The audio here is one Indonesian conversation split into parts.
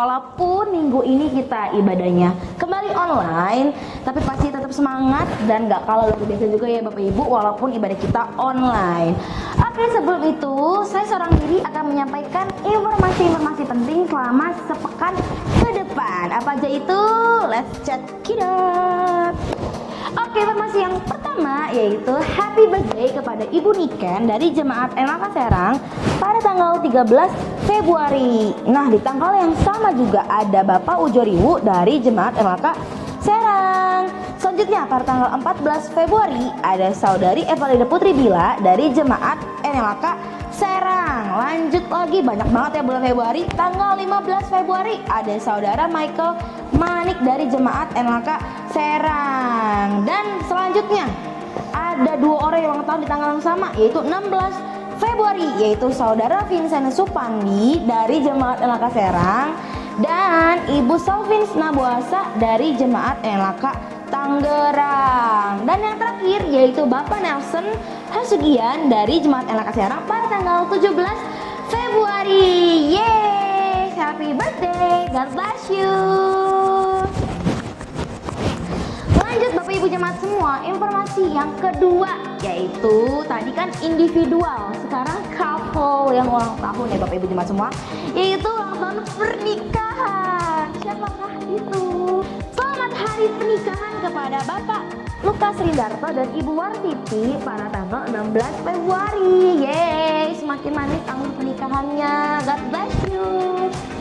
walaupun minggu ini kita ibadahnya kembali online, tapi pasti tetap semangat dan gak kalah luar biasa juga ya Bapak Ibu walaupun ibadah kita online. Oke, sebelum itu saya seorang diri akan menyampaikan informasi-informasi penting selama sepekan ke depan. Apa aja itu? Let's check it out. Oke, informasi yang pertama yaitu happy birthday kepada Ibu Niken dari Jemaat MLK Serang pada tanggal 13 Februari. Nah, di tanggal yang sama juga ada Bapak Ujoriwu dari Jemaat MLK Serang. Selanjutnya pada tanggal 14 Februari ada Saudari Evalida Putri Bila dari Jemaat MLK Serang. Lanjut lagi, banyak banget ya bulan Februari. Tanggal 15 Februari ada Saudara Michael Manik dari Jemaat MLK Serang. Dan selanjutnya ada dua orang yang ulang tahun di tanggal yang sama, yaitu 16 Februari, yaitu Saudara Vincent Supandi dari Jemaat MLK Serang dan Ibu Salvins Nabuasa dari Jemaat MLK Tangerang. Dan yang terakhir yaitu Bapak Nelson Hasugian dari Jemaat MLK Serang pada tanggal 17 Februari. Yeay, happy birthday, God bless you. Lanjut Bapak Ibu Jemaat semua, informasi yang kedua yaitu tadi kan individual, sekarang couple yang ulang tahun ya Bapak Ibu Jemaat semua, yaitu ulang tahun pernikahan. Siapakah itu? Selamat hari pernikahan kepada Bapak Lukas Rindarto dan Ibu Wartiti pada tanggal 16 Februari. Yeay, semakin manis tahun pernikahannya. God bless you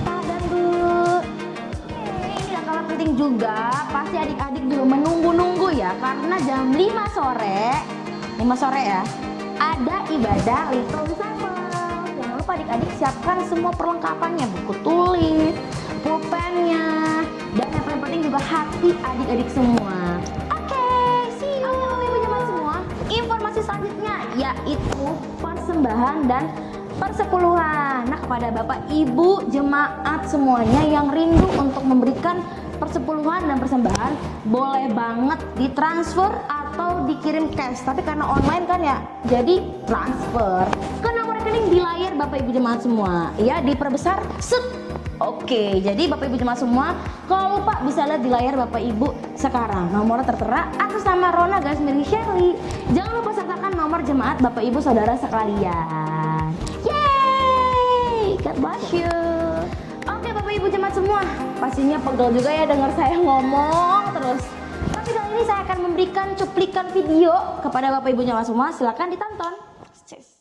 Pak dan Bu. Yang kalah penting juga, pasti adik-adik juga menunggu-nunggu ya, karena jam 5 sore ya, ada ibadah Little Disciple. Jangan lupa adik-adik siapkan semua perlengkapannya, buku tulis, pulpennya, dan yang paling penting juga hati adik-adik semua. Oke, see you. Bapak Ibu Jemaat semua, informasi selanjutnya yaitu persembahan dan persepuluhan. Nah, kepada Bapak Ibu Jemaat semuanya yang rindu untuk memberikan persepuluhan dan persembahan, boleh banget ditransfer atau dikirim cash. Tapi karena online kan ya, jadi transfer ke nomor rekening di layar Bapak Ibu Jemaat semua. Ya, diperbesar set. Oke, jadi Bapak Ibu Jemaat semua, kalau lupa bisa lihat di layar Bapak Ibu sekarang. Nomornya tertera atas nama Rona Gasmiri Shirley. Jangan lupa sertakan nomor jemaat Bapak Ibu Saudara sekalian. Yeay, God bless you. Oke Bapak Ibu Jemaat semua, pastinya pegel juga ya dengar saya ngomong terus. Tapi kali ini saya akan memberikan cuplikan video kepada Bapak Ibu Jemaat semua, silakan ditonton. Cheers.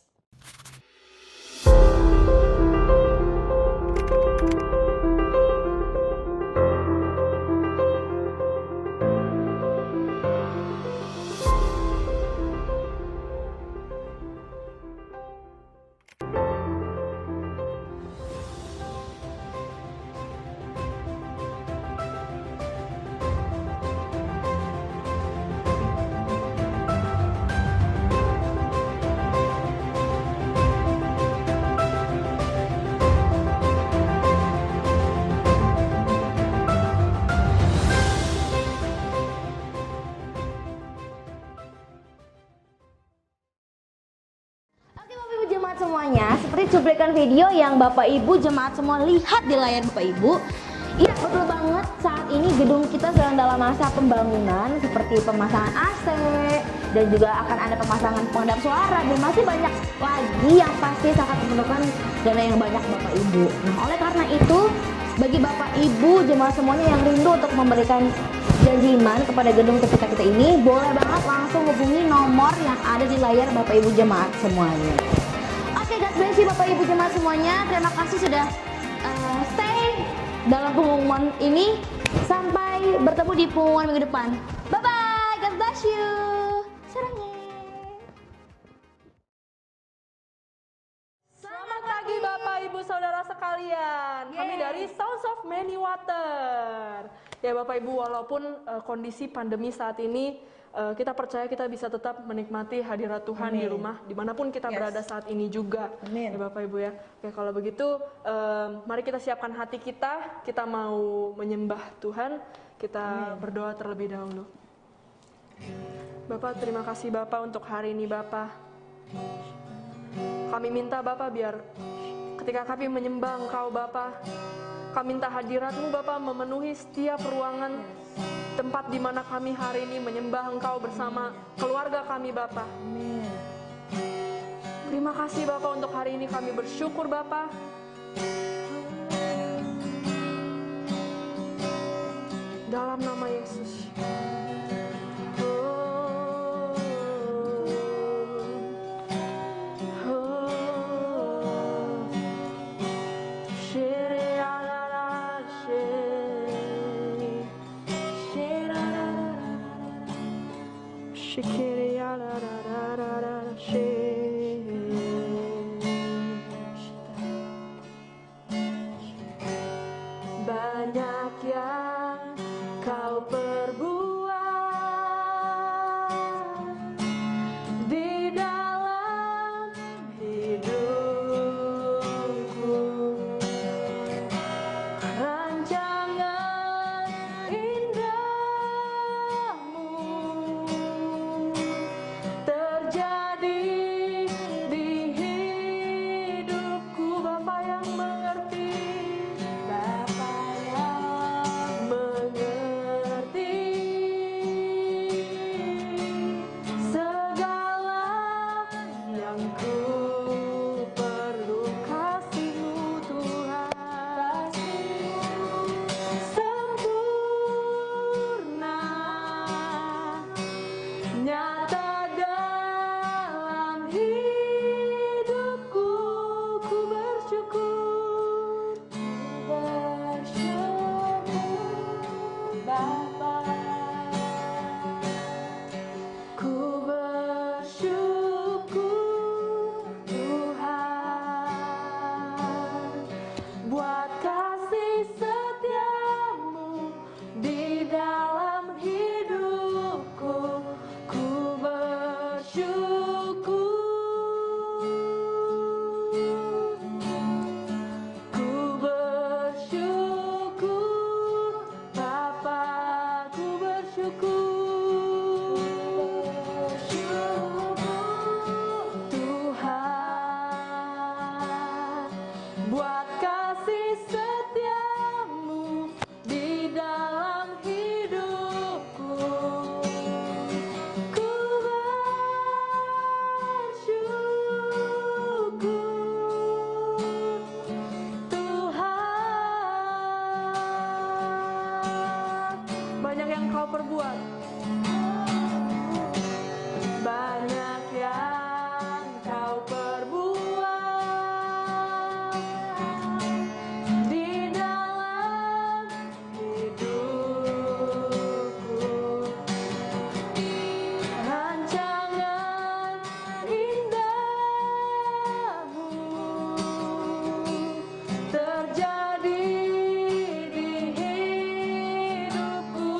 Semuanya seperti cuplikan video yang Bapak Ibu Jemaat semua lihat di layar Bapak Ibu. Iya, betul banget, saat ini gedung kita sedang dalam masa pembangunan, seperti pemasangan AC dan juga akan ada pemasangan pengendap suara dan masih banyak lagi yang pasti sangat memerlukan dana yang banyak Bapak Ibu. Nah, oleh karena itu bagi Bapak Ibu Jemaat semuanya yang rindu untuk memberikan janji iman kepada gedung kita ini, boleh banget langsung hubungi nomor yang ada di layar Bapak Ibu Jemaat semuanya. Oke, God bless you Bapak Ibu Jemaat semuanya. Terima kasih sudah stay dalam pengumuman ini. Sampai bertemu di pengumuman minggu depan. Bye bye, God bless you. Sarangnya. Selamat pagi Bapak Ibu Saudara sekalian. Kami dari Sounds of Many Water. Ya Bapak Ibu, walaupun kondisi pandemi saat ini, kita percaya kita bisa tetap menikmati hadirat Tuhan di rumah, dimanapun kita berada saat ini juga. Ya Bapak Ibu ya. Oke, kalau begitu mari kita siapkan hati kita mau menyembah Tuhan, kita berdoa terlebih dahulu. Bapak, terima kasih Bapak untuk hari ini Bapak. Kami minta Bapak biar ketika kami menyembah Engkau Bapak, Kami minta hadirat-Mu Bapa memenuhi setiap ruangan tempat di mana kami hari ini menyembah Engkau bersama keluarga kami Bapa. Terima kasih Bapa untuk hari ini, kami bersyukur Bapa. Dalam nama Yesus. Banyak yang Kau perbuat di dalam hidupku, rancangan indahmu terjadi di hidupku. Bapa yang mengerti, Bapa yang mengerti segala yang ku perlu. Kasih-Mu Tuhan, sempurna, nyata dalam hidupku. Ku bersyukur, Bapa. Ku bersyukur Tuhan buat kasih setia-Mu di dalam hidupku. Ku bersyukur, ku bersyukur Bapa, ku bersyukur Tuhan buat kasih setia-Mu di dalam hidupku. Ku bersyukur Tuhan. Banyak yang Kau perbuat, banyak yang Kau perbuat di dalam hidupku, rancangan indahmu terjadi di hidupku,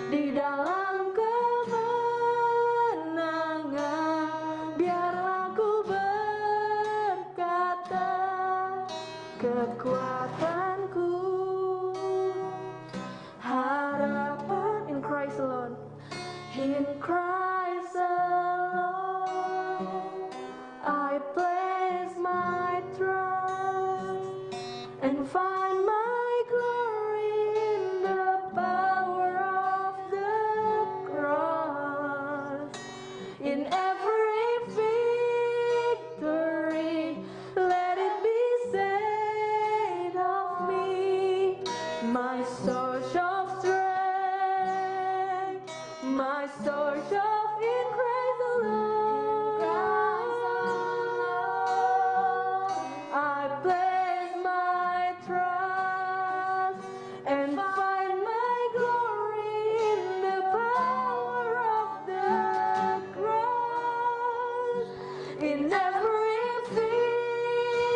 di dalam kemenangan. Biarlah ku berkata, kekuatanku, harapan in Christ alone, in Christ alone. I place my trust and find my glory in the power of the cross. In every victory, let it be said of me, my source of strength, my source of in Christ alone. I place my trust and find my glory in the power of the cross. In every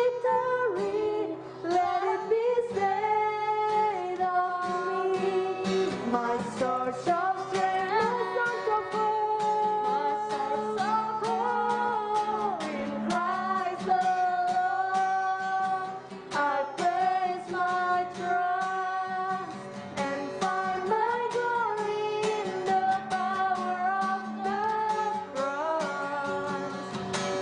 victory, let it be said of me, my source of strength, my source of hope, in Christ alone. I place my trust and find my glory in the power of the cross.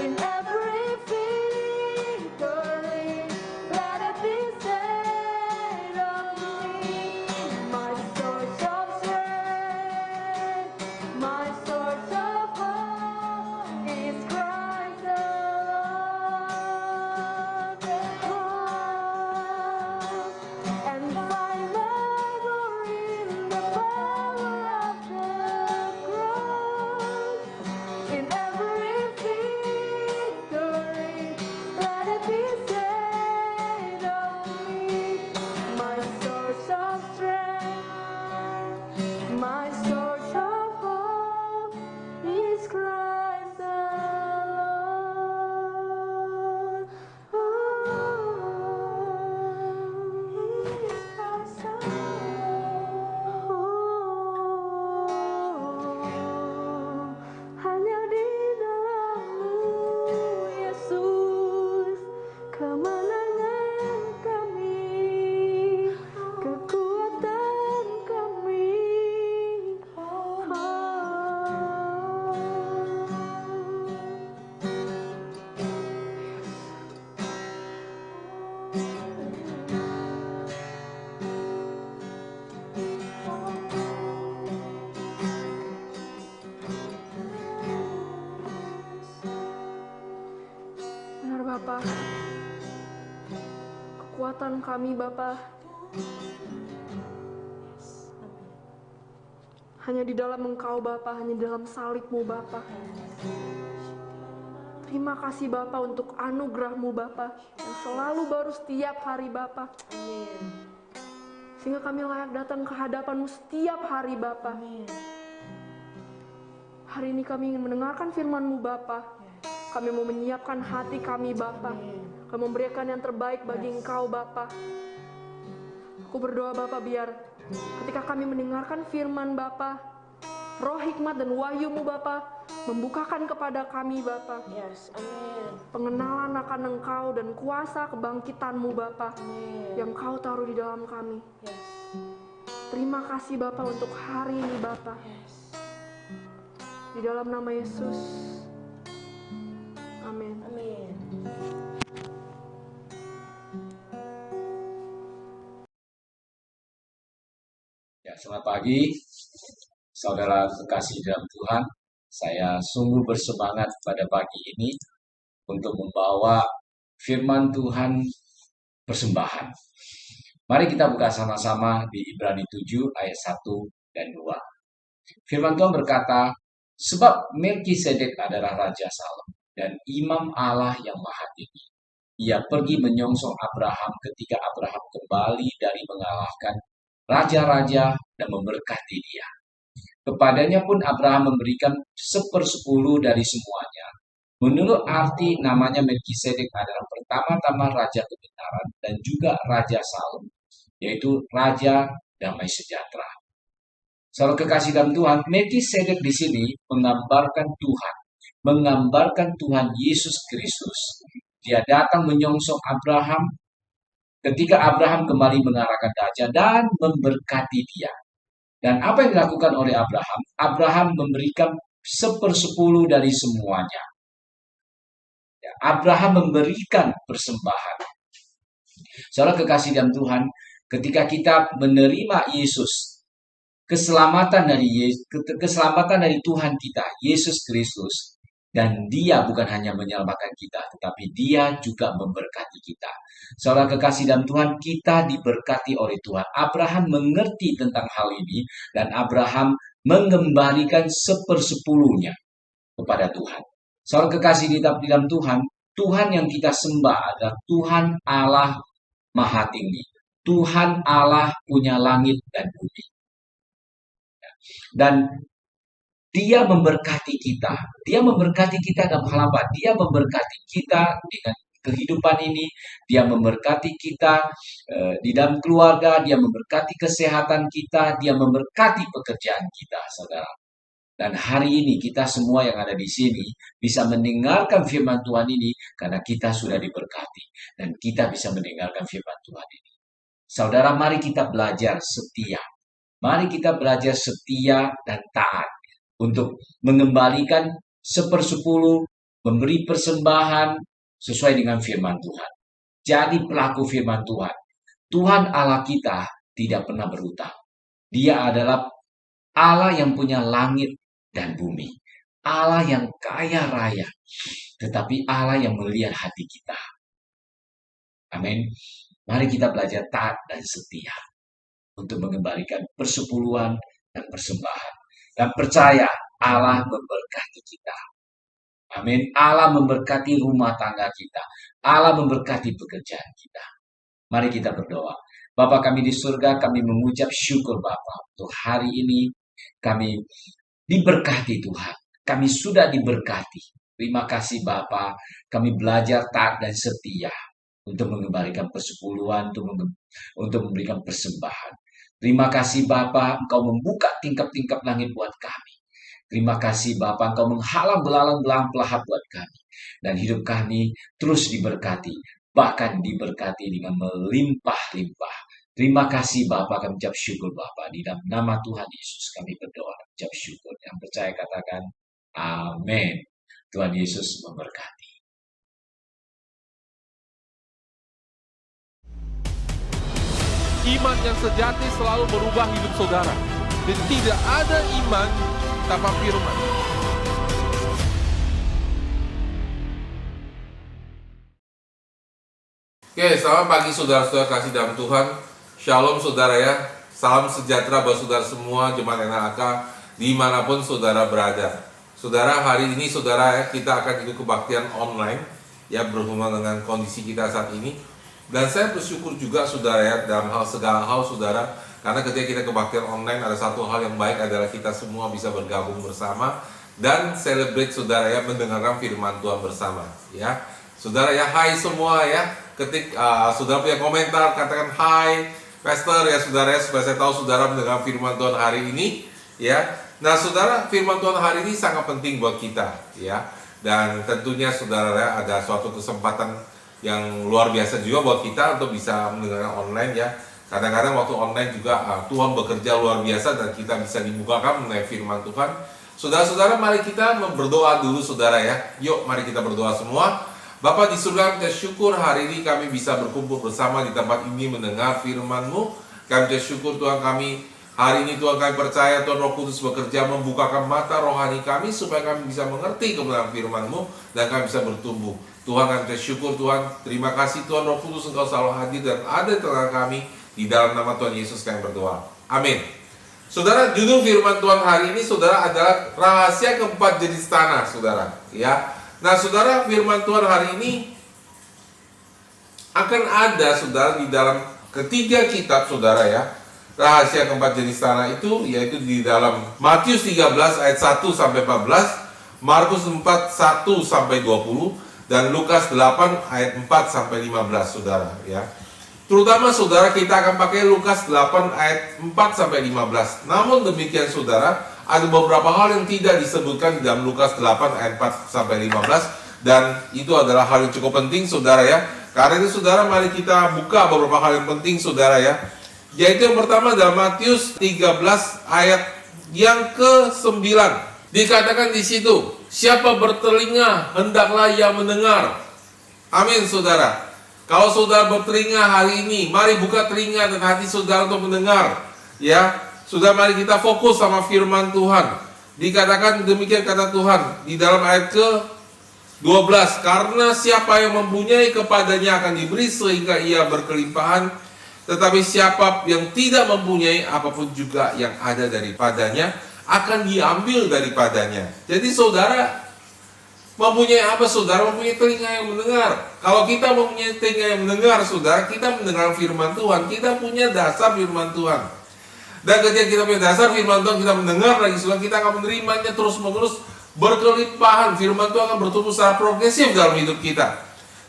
In every victory, let it be said of me, my source of strength, my source of hope is Christ alone. And find my glory in the power of the cross. In every victory, let it be said of me, my source of strength, my source of hope is Christ alone. Oh, is Christ alone. Oh, hanya di dalam-Mu, Yesus, kemenangan kami, kekuatan kami. Benar Bapa, kekuatan kami Bapa hanya di dalam Engkau Bapa, hanya di dalam salib-Mu Bapa. Terima kasih Bapa untuk anugerah-Mu Bapa yang selalu baru setiap hari Bapa. Sehingga kami layak datang ke hadapan-Mu setiap hari Bapa. Hari ini kami ingin mendengarkan firman-Mu Bapa. Kami mau menyiapkan hati kami Bapa. Kami memberikan yang terbaik bagi Engkau Bapa. Aku berdoa Bapa biar ketika kami mendengarkan firman Bapa, roh hikmat dan wahyu-Mu Bapa membukakan kepada kami Bapa. Yes, amin. Pengenalan akan Engkau dan kuasa kebangkitan-Mu Bapa yang Kau taruh di dalam kami. Yes, Terima kasih Bapa untuk hari ini Bapa. yes. Di dalam nama Yesus. Amin. Amin. Ya, selamat pagi, saudara kekasih dalam Tuhan. Saya sungguh bersemangat pada pagi ini untuk membawa firman Tuhan persembahan. Mari kita buka sama-sama di Ibrani 7 ayat 1 dan 2. Firman Tuhan berkata, sebab Melkisedek adalah Raja Salem dan Imam Allah yang Maha Tinggi. Ia pergi menyongsong Abraham ketika Abraham kembali dari mengalahkan raja-raja dan memberkati dia. Kepadanya pun Abraham memberikan 1/10 dari semuanya. Menurut arti namanya Melkisedek adalah pertama-tama Raja Kebenaran dan juga Raja Salem, yaitu Raja Damai Sejahtera. Saudara kekasih dalam Tuhan, Melkisedek di sini menggambarkan Tuhan, menggambarkan Tuhan Yesus Kristus. Dia datang menyongsong Abraham ketika Abraham kembali mengarahkan raja dan memberkati dia. Dan apa yang dilakukan oleh Abraham? Abraham memberikan 1/10 dari semuanya. Ya, Abraham memberikan persembahan. Saudara kekasih dalam Tuhan, ketika kita menerima Yesus, keselamatan dari Tuhan kita, Yesus Kristus, dan Dia bukan hanya menyelamatkan kita, tetapi Dia juga memberkati kita. Saudara kekasih dalam Tuhan, kita diberkati oleh Tuhan. Abraham mengerti tentang hal ini, dan Abraham mengembalikan 1/10-nya kepada Tuhan. Saudara kekasih di dalam Tuhan, Tuhan yang kita sembah adalah Tuhan Allah Maha Tinggi. Tuhan Allah punya langit dan bumi. Dan Dia memberkati kita. Dia memberkati kita dalam hal apa? Dia memberkati kita dengan kehidupan ini. Dia memberkati kita di dalam keluarga. Dia memberkati kesehatan kita. Dia memberkati pekerjaan kita, saudara. Dan hari ini kita semua yang ada di sini bisa mendengarkan firman Tuhan ini karena kita sudah diberkati. Dan kita bisa mendengarkan firman Tuhan ini. Saudara, mari kita belajar setia. Mari kita belajar setia dan taat untuk mengembalikan 1/10, memberi persembahan sesuai dengan firman Tuhan. Jadi pelaku firman Tuhan. Tuhan Allah kita tidak pernah berhutang. Dia adalah Allah yang punya langit dan bumi. Allah yang kaya raya. Tetapi Allah yang melihat hati kita. Amin. Mari kita belajar taat dan setia untuk mengembalikan persepuluhan dan persembahan. Dan percaya Allah memberkati kita. Amin. Allah memberkati rumah tangga kita. Allah memberkati pekerjaan kita. Mari kita berdoa. Bapa kami di surga, kami mengucap syukur Bapa untuk hari ini kami diberkati Tuhan. Kami sudah diberkati. Terima kasih Bapa. Kami belajar taat dan setia untuk mengembalikan persepuluhan, untuk memberikan persembahan. Terima kasih Bapa, Engkau membuka tingkap-tingkap langit buat kami. Terima kasih Bapa, Engkau menghalang belalang pelahap buat kami. Dan hidup kami terus diberkati, bahkan diberkati dengan melimpah-limpah. Terima kasih Bapa, kami ucap syukur Bapa. Di dalam nama Tuhan Yesus kami berdoa, ucap syukur. Yang percaya katakan, amin. Tuhan Yesus memberkati. Iman yang sejati selalu merubah hidup saudara. Dan tidak ada iman tanpa firman. Oke, selamat pagi saudara-saudara kasih dalam Tuhan. Shalom saudara ya. Salam sejahtera buat saudara semua, jemaat NLAK, dimanapun saudara berada. Saudara, hari ini saudara ya, kita akan ikut kebaktian online ya, berhubungan dengan kondisi kita saat ini. Dan saya bersyukur juga saudara ya, dalam segala hal saudara, karena ketika kita kebaktian online ada satu hal yang baik adalah kita semua bisa bergabung bersama dan celebrate saudara ya, mendengarkan firman Tuhan bersama ya. Saudara ya, hai semua ya. Ketik saudara punya komentar, katakan hai Pastor ya saudara ya, supaya saya tahu saudara mendengar firman Tuhan hari ini ya. Nah saudara, firman Tuhan hari ini sangat penting buat kita ya. Dan tentunya saudara ya, ada suatu kesempatan yang luar biasa juga buat kita untuk bisa mendengarkan online ya. Kadang-kadang waktu online juga Tuhan bekerja luar biasa dan kita bisa dibukakan mengenai firman Tuhan. Saudara-saudara, mari kita berdoa dulu saudara ya. Yuk mari kita berdoa semua. Bapa di surga, kita syukur hari ini kami bisa berkumpul bersama di tempat ini mendengar firman-Mu. Kami syukur Tuhan, kami hari ini Tuhan, kami percaya Tuhan Roh Kudus bekerja membukakan mata rohani kami supaya kami bisa mengerti kebenaran firman-Mu dan kami bisa bertumbuh. Tuhan, kami syukur Tuhan, terima kasih Tuhan Roh Kudus, Engkau selalu hadir dan ada di tengah kami. Di dalam nama Tuhan Yesus kami berdoa, amin. Saudara, judul firman Tuhan hari ini saudara adalah rahasia keempat jenis tanah saudara ya. Nah saudara, firman Tuhan hari ini akan ada saudara di dalam ketiga kitab saudara ya. Rahasia keempat jenis tanah itu yaitu di dalam Matius 13 ayat 1 sampai 14, Markus 4 1 sampai 20 dan Lukas 8 ayat 4 sampai 15 saudara ya. Terutama saudara, kita akan pakai Lukas 8 ayat 4 sampai 15. Namun demikian saudara, ada beberapa hal yang tidak disebutkan di dalam Lukas 8 ayat 4 sampai 15, dan itu adalah hal yang cukup penting saudara ya. Karena itu saudara, mari kita buka beberapa hal yang penting saudara ya. Yaitu yang pertama dalam Matius 13 ayat yang ke-9. Dikatakan di situ, siapa bertelinga hendaklah ia mendengar. Amin saudara. Kalau saudara bertelinga hari ini, mari buka telinga dan hati saudara untuk mendengar. Ya, saudara, mari kita fokus sama firman Tuhan. Dikatakan demikian kata Tuhan di dalam ayat ke-12, karena siapa yang mempunyai kepadanya akan diberi sehingga ia berkelimpahan, tetapi siapa yang tidak mempunyai, apapun juga yang ada daripadanya akan diambil daripadanya. Jadi saudara, mempunyai apa saudara? Mempunyai telinga yang mendengar. Kalau kita mempunyai telinga yang mendengar saudara, kita mendengar firman Tuhan, kita punya dasar firman Tuhan. Dan ketika kita punya dasar firman Tuhan, kita mendengar lagi saudara, kita akan menerimanya terus menerus berkelimpahan. Firman Tuhan akan bertumbuh secara progresif dalam hidup kita.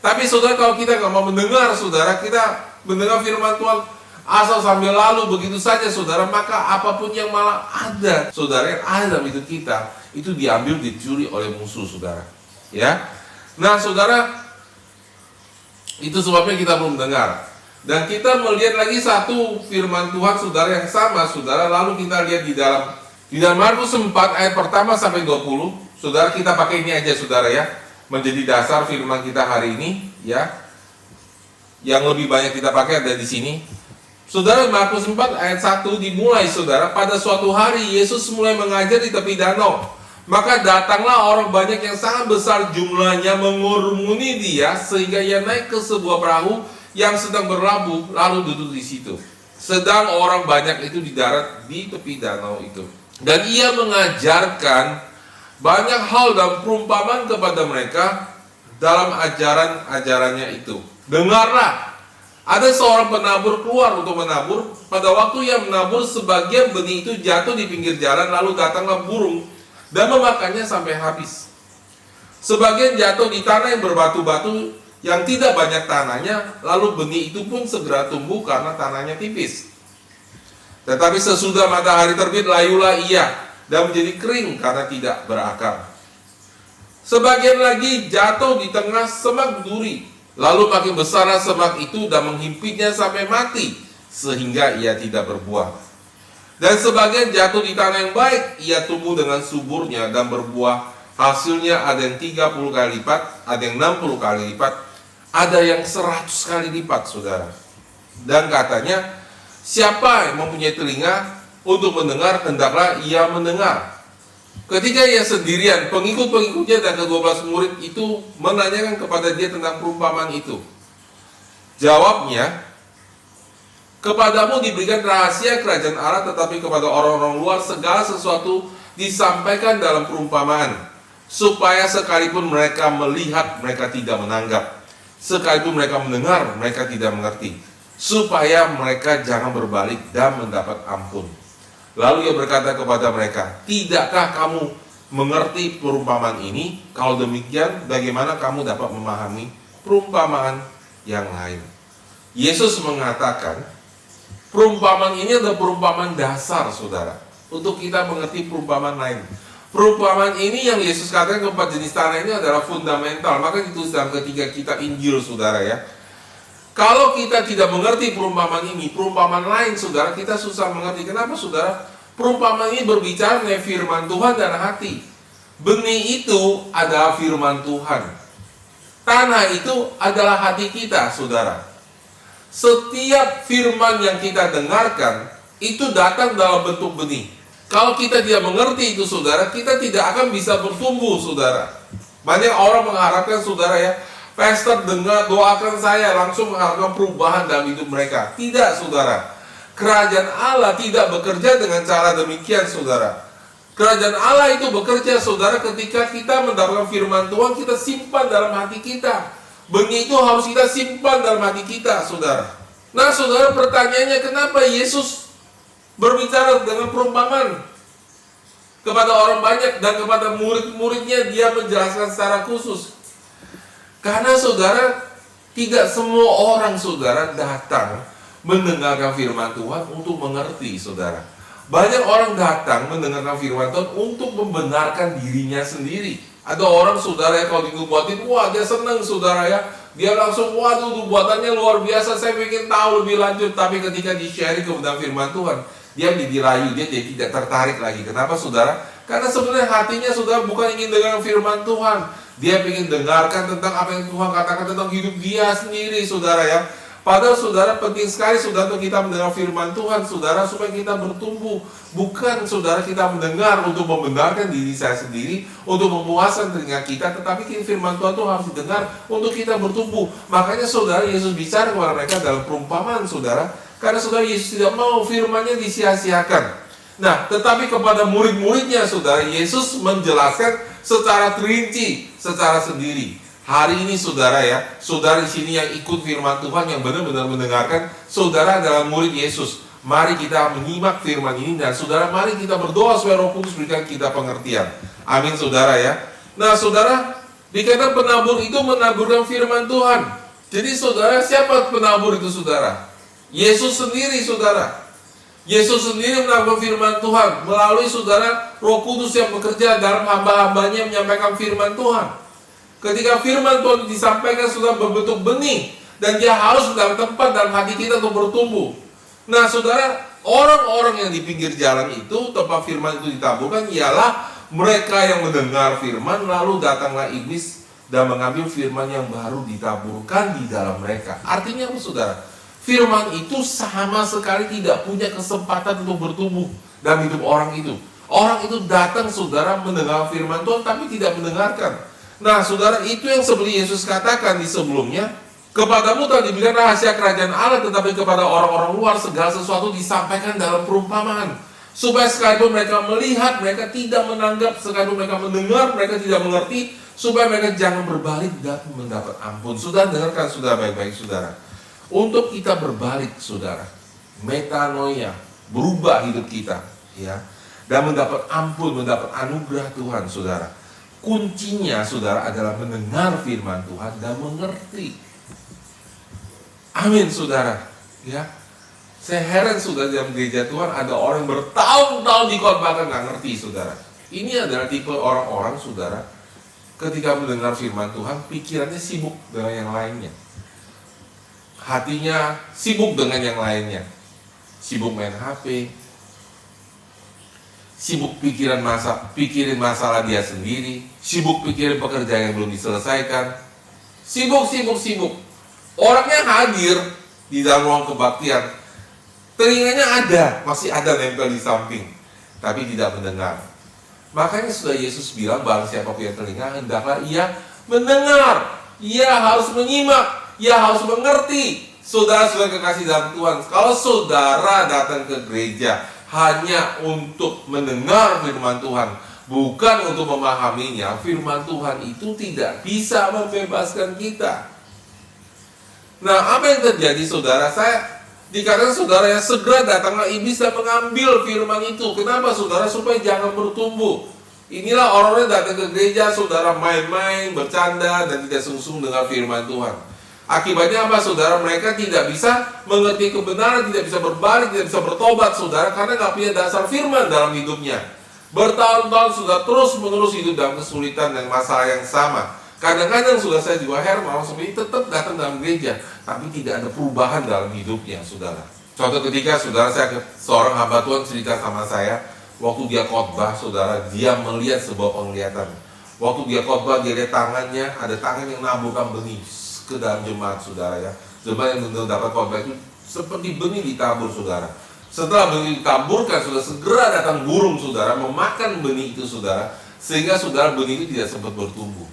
Tapi saudara, kalau kita nggak mau mendengar saudara, kita mendengar firman Tuhan asal sambil lalu begitu saja saudara, maka apapun yang malah ada saudara, yang ada dalam hidup kita, itu diambil, dicuri oleh musuh saudara. Ya, nah saudara, itu sebabnya kita belum mendengar. Dan kita melihat lagi satu firman Tuhan saudara yang sama saudara. Lalu kita lihat di dalam Markus 4 ayat pertama sampai 20. Saudara, kita pakai ini aja saudara ya, menjadi dasar firman kita hari ini ya. Yang lebih banyak kita pakai ada di sini. Saudara, Markus 4 ayat 1 dimulai saudara, pada suatu hari Yesus mulai mengajar di tepi danau. Maka datanglah orang banyak yang sangat besar jumlahnya mengurumuni dia, sehingga ia naik ke sebuah perahu yang sedang berlabuh, lalu duduk di situ. Sedang orang banyak itu di darat di tepi danau itu. Dan ia mengajarkan banyak hal dan perumpamaan kepada mereka dalam ajaran-ajarannya itu. Dengarlah, ada seorang penabur keluar untuk menabur. Pada waktu ia menabur, sebagian benih itu jatuh di pinggir jalan, lalu datanglah burung dan memakannya sampai habis. Sebagian jatuh di tanah yang berbatu-batu, yang tidak banyak tanahnya, lalu benih itu pun segera tumbuh karena tanahnya tipis. Tetapi sesudah matahari terbit, layulah ia dan menjadi kering karena tidak berakar. Sebagian lagi jatuh di tengah semak duri, lalu makin besarlah semak itu dan menghimpitnya sampai mati, sehingga ia tidak berbuah. Dan sebagian jatuh di tanah yang baik, ia tumbuh dengan suburnya dan berbuah. Hasilnya ada yang 30 kali lipat, ada yang 60 kali lipat, ada yang 100 kali lipat saudara. Dan katanya, siapa yang mempunyai telinga untuk mendengar, hendaklah ia mendengar. Ketika ia sendirian, pengikut-pengikutnya dan ke-12 murid itu menanyakan kepada dia tentang perumpamaan itu. Jawabnya, kepadamu diberikan rahasia kerajaan Allah, tetapi kepada orang-orang luar segala sesuatu disampaikan dalam perumpamaan, supaya sekalipun mereka melihat, mereka tidak menanggap, sekalipun mereka mendengar, mereka tidak mengerti, supaya mereka jangan berbalik dan mendapat ampun. Lalu ia berkata kepada mereka, tidakkah kamu mengerti perumpamaan ini? Kalau demikian, bagaimana kamu dapat memahami perumpamaan yang lain? Yesus mengatakan, perumpamaan ini adalah perumpamaan dasar saudara, untuk kita mengerti perumpamaan lain. Perumpamaan ini yang Yesus katakan keempat jenis tanah ini adalah fundamental. Maka ditulis dalam ketiga kitab Injil saudara ya. Kalau kita tidak mengerti perumpamaan ini, perumpamaan lain saudara, kita susah mengerti. Kenapa saudara? Perumpamaan ini berbicara mengenai firman Tuhan dan hati. Benih itu adalah firman Tuhan. Tanah itu adalah hati kita saudara. Setiap firman yang kita dengarkan itu datang dalam bentuk benih. Kalau kita tidak mengerti itu saudara, kita tidak akan bisa bertumbuh saudara. Banyak orang mengharapkan saudara ya, pastor dengar doakan saya, langsung mengharapkan perubahan dalam hidup mereka. Tidak saudara. Kerajaan Allah tidak bekerja dengan cara demikian saudara. Kerajaan Allah itu bekerja saudara ketika kita mendapatkan firman Tuhan, kita simpan dalam hati kita. Benih itu harus kita simpan dalam hati kita saudara. Nah saudara, pertanyaannya, kenapa Yesus berbicara dengan perumpamaan kepada orang banyak dan kepada murid-muridnya dia menjelaskan secara khusus? Karena saudara, Tidak semua orang, saudara, datang mendengarkan firman Tuhan untuk mengerti, saudara. Banyak orang datang mendengarkan firman Tuhan untuk membenarkan dirinya sendiri. Ada orang, saudara, ya, kalau dinubuatin, wah dia senang, saudara, ya. Dia langsung, waduh, nubuatannya luar biasa, saya ingin tahu lebih lanjut. Tapi ketika di-sharing kebenaran firman Tuhan, dia dirayu, dia tidak tertarik lagi. Kenapa, saudara? Karena sebenarnya hatinya, saudara, bukan ingin dengar firman Tuhan. Dia ingin dengarkan tentang apa yang Tuhan katakan tentang hidup dia sendiri, saudara, ya. Padahal, saudara, penting sekali, saudara, untuk kita mendengar firman Tuhan, saudara, supaya kita bertumbuh. Bukan, saudara, kita mendengar untuk membenarkan diri saya sendiri, untuk memuaskan telinga kita, tetapi firman Tuhan itu harus didengar untuk kita bertumbuh. Makanya, saudara, Yesus bicara kepada mereka dalam perumpamaan, saudara, karena, saudara, Yesus tidak mau firman-Nya disia-siakan. Nah, tetapi kepada murid-muridnya, saudara, Yesus menjelaskan secara terinci, secara sendiri. Hari ini, saudara, ya, saudara di sini yang ikut firman Tuhan, yang benar-benar mendengarkan, saudara adalah murid Yesus. Mari kita menyimak firman ini, dan saudara, mari kita berdoa supaya Roh Kudus berikan kita pengertian. Amin, saudara, ya. Nah, saudara, dikatakan penabur itu menaburkan firman Tuhan. Jadi, saudara, siapa penabur itu, saudara? Yesus sendiri, saudara. Yesus sendiri menaburkan firman Tuhan melalui, saudara, Roh Kudus yang bekerja dalam hamba-hambanya menyampaikan firman Tuhan. Ketika firman Tuhan disampaikan, sudah berbentuk benih, dan dia harus dalam tempat dalam hati kita untuk bertumbuh. Nah, saudara, orang-orang yang di pinggir jalan itu, tempat firman itu ditaburkan, ialah mereka yang mendengar firman, lalu datanglah iblis dan mengambil firman yang baru ditaburkan di dalam mereka. Artinya apa, saudara? Firman itu sama sekali tidak punya kesempatan untuk bertumbuh dalam hidup orang itu. Orang itu datang, saudara, mendengar firman Tuhan, tapi tidak mendengarkan. Nah, saudara, itu yang seperti Yesus katakan di sebelumnya, kepadamu telah diberikan rahasia kerajaan Allah, tetapi kepada orang-orang luar segala sesuatu disampaikan dalam perumpamaan, supaya sekalipun mereka melihat, mereka tidak menanggap, sekalipun mereka mendengar, mereka tidak mengerti, supaya mereka jangan berbalik dan mendapat ampun. Sudah dengarkan, saudara, baik-baik, saudara. Untuk kita berbalik, saudara, metanoia, berubah hidup kita, ya, dan mendapat ampun, mendapat anugerah Tuhan, saudara. Kuncinya, saudara, adalah mendengar firman Tuhan dan mengerti. Amin, saudara. Ya, saya heran, saudara, dalam gereja Tuhan ada orang yang bertahun-tahun dikhotbahkan nggak ngerti, saudara. Ini adalah tipe orang-orang, saudara, ketika mendengar firman Tuhan, pikirannya sibuk dengan yang lainnya. Hatinya sibuk dengan yang lainnya. Sibuk main HP, sibuk pikirin masalah dia sendiri, sibuk pikirin pekerjaan yang belum diselesaikan, sibuk. Orangnya hadir di dalam ruang kebaktian, telinganya ada, masih ada nempel di samping, tapi tidak mendengar. Makanya sudah Yesus bilang, barang siapa punya telinga, hendaklah ia mendengar, ia harus menyimak, ia harus mengerti. Saudara-saudara kekasih dalam Tuhan, kalau saudara datang ke gereja hanya untuk mendengar firman Tuhan, bukan untuk memahaminya, firman Tuhan itu tidak bisa membebaskan kita. Nah, apa yang terjadi, saudara? Dikatakan, saudara, ya, segera datanglah iblis dan mengambil firman itu. Kenapa, saudara? Supaya jangan bertumbuh. Inilah orang-orang yang datang ke gereja, saudara, main-main, bercanda, dan tidak sungguh-sungguh dengar firman Tuhan. Akibatnya apa, saudara? Mereka tidak bisa mengerti kebenaran, tidak bisa berbalik, tidak bisa bertobat, saudara, karena nggak punya dasar firman dalam hidupnya. Bertahun-tahun sudah terus-menerus hidup dalam kesulitan dan masalah yang sama. Kadang-kadang sudah saya juga heran, orang seperti itu tetap datang dalam gereja, tapi tidak ada perubahan dalam hidupnya, saudara. Contoh ketika, saudara, seorang hamba Tuhan cerita sama saya, waktu dia khotbah, saudara, dia melihat sebuah penglihatan. Waktu dia khotbah, dia lihat tangannya, ada tangan yang naburkan benih ke dalam jemaat, saudara, ya. Jemaat yang mendapat khotbah itu seperti benih ditabur, saudara. Setelah benih ditaburkan, sudah segera datang burung, saudara, memakan benih itu, saudara, sehingga, saudara, benih itu tidak sempat bertumbuh.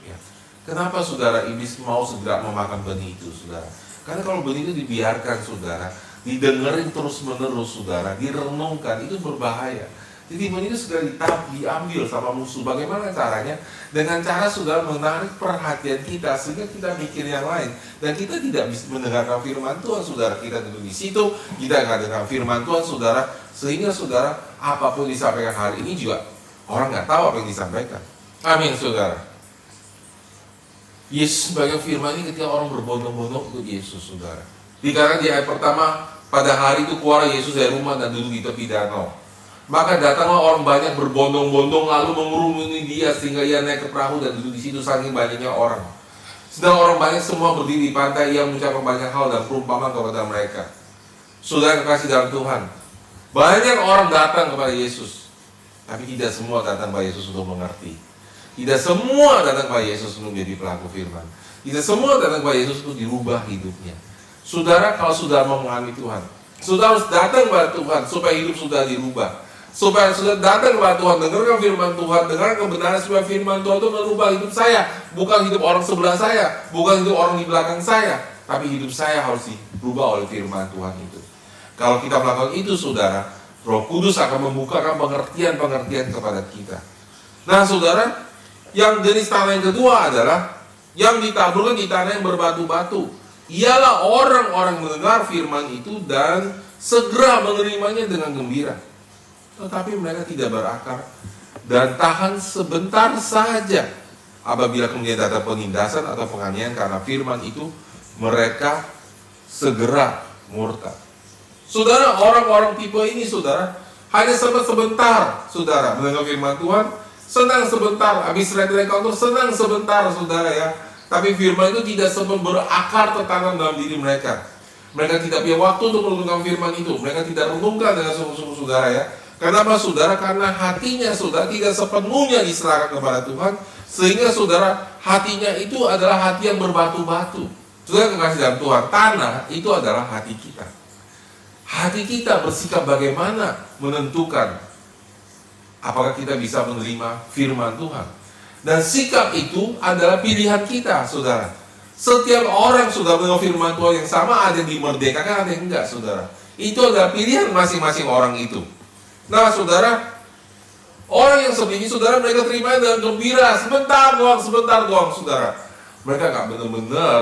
Ya. Kenapa, saudara, iblis mau segera memakan benih itu, saudara? Karena kalau benih itu dibiarkan, saudara, didengerin terus-menerus, saudara, direnungkan, itu berbahaya. Jadi benih itu segera diambil sama musuh. Bagaimana caranya? Dengan cara, saudara, menarik perhatian kita sehingga kita mikir yang lain, dan kita tidak bisa mendengarkan firman Tuhan, saudara. Kita duduk di situ, kita nggak dengar firman Tuhan, saudara, sehingga, saudara, apapun disampaikan hari ini juga orang nggak tahu apa yang disampaikan. Amin, saudara. Yesus sebagai firman ini ketika orang berbondong-bondong ikut Yesus, saudara. Dikatakan di ayat pertama, pada hari itu keluar Yesus dari rumah dan duduk di tepi danau. Maka datanglah orang banyak berbondong-bondong lalu mengurumuni dia sehingga ia naik ke perahu dan duduk di situ saking banyaknya orang. Sedang orang banyak semua berdiri di pantai, ia mengucapkan banyak hal dan perumpamaan kepada mereka. Saudara kekasih dalam Tuhan, banyak orang datang kepada Yesus, tapi tidak semua datang kepada Yesus untuk mengerti. Tidak semua datang kepada Yesus untuk menjadi pelaku firman. Tidak semua datang kepada Yesus untuk dirubah hidupnya. Saudara, kalau sudah mau mengalami Tuhan, saudara harus datang kepada Tuhan supaya hidup sudah dirubah. Supaya sudah datang kepada Tuhan, dengarkan firman Tuhan, dengarkan kebenaran supaya firman Tuhan itu merubah hidup saya. Bukan hidup orang sebelah saya, bukan hidup orang di belakang saya, tapi hidup saya harus dirubah oleh firman Tuhan itu. Kalau kita melakukan itu, saudara, Roh Kudus akan membukakan pengertian-pengertian kepada kita. Nah, saudara, yang jenis tanah yang kedua adalah yang ditaburkan di tanah yang berbatu-batu. Ialah orang-orang mendengar firman itu dan segera menerimanya dengan gembira. Tetapi mereka tidak berakar dan tahan sebentar saja. Apabila kemudian datang penindasan atau penganiayaan karena firman itu, mereka segera murtad. Saudara, orang-orang tipe ini, saudara, hanya sebentar, saudara, mendengar firman Tuhan, senang sebentar, habis encounter, senang sebentar, saudara ya. Tapi firman itu tidak sempat berakar tertanam dalam diri mereka. Mereka tidak punya waktu untuk merenungkan firman itu. Mereka tidak renungkan dengan sungguh-sungguh, saudara ya. Kenapa, saudara? Karena hatinya, saudara, tidak sepenuhnya diserahkan kepada Tuhan. Sehingga, saudara, hatinya itu adalah hati yang berbatu-batu. Saudara kekasih dalam Tuhan, tanah itu adalah hati kita. Hati kita bersikap bagaimana menentukan apakah kita bisa menerima firman Tuhan. Dan sikap itu adalah pilihan kita, saudara. Setiap orang sudah mendengar firman Tuhan yang sama, ada yang dimerdekakan, ada yang enggak, saudara. Itu adalah pilihan masing-masing orang itu. Nah, saudara, orang yang seperti ini, saudara, mereka terima dengan gembira, sebentar doang, saudara. Mereka nggak benar-benar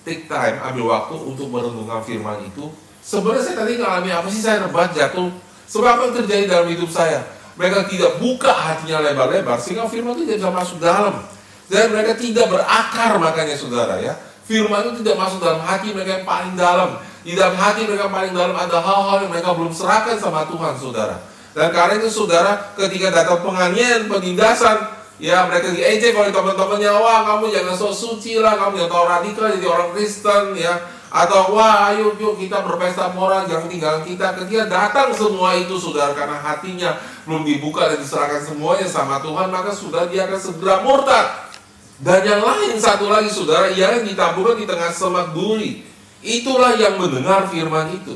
take time, ambil waktu untuk merenungkan firman itu. Sebenarnya saya tadi ngalami apa sih, saya rebat jatuh. Sebab apa yang terjadi dalam hidup saya? Mereka tidak buka hatinya lebar-lebar sehingga firman itu tidak bisa masuk dalam. Dan mereka tidak berakar, makanya saudara ya. Firman itu tidak masuk dalam hati mereka yang paling dalam. Di dalam hati mereka yang paling dalam ada hal-hal yang mereka belum serahkan sama Tuhan, saudara. Dan karena itu, saudara, ketika datang penganiayaan, penindasan, ya mereka diejek oleh teman-temannya, wah kamu jangan sok suci lah, kamu jangan tahu radikal jadi orang Kristen ya. Atau wah ayo yuk kita berpesta moral, jangan tinggalkan kita. Ketika datang semua itu, saudara, karena hatinya belum dibuka dan diserahkan semuanya sama Tuhan, maka sudah dia akan segera murtad. Dan yang lain satu lagi, saudara, ialah ditaburkan di tengah semak duri. Itulah yang mendengar firman itu.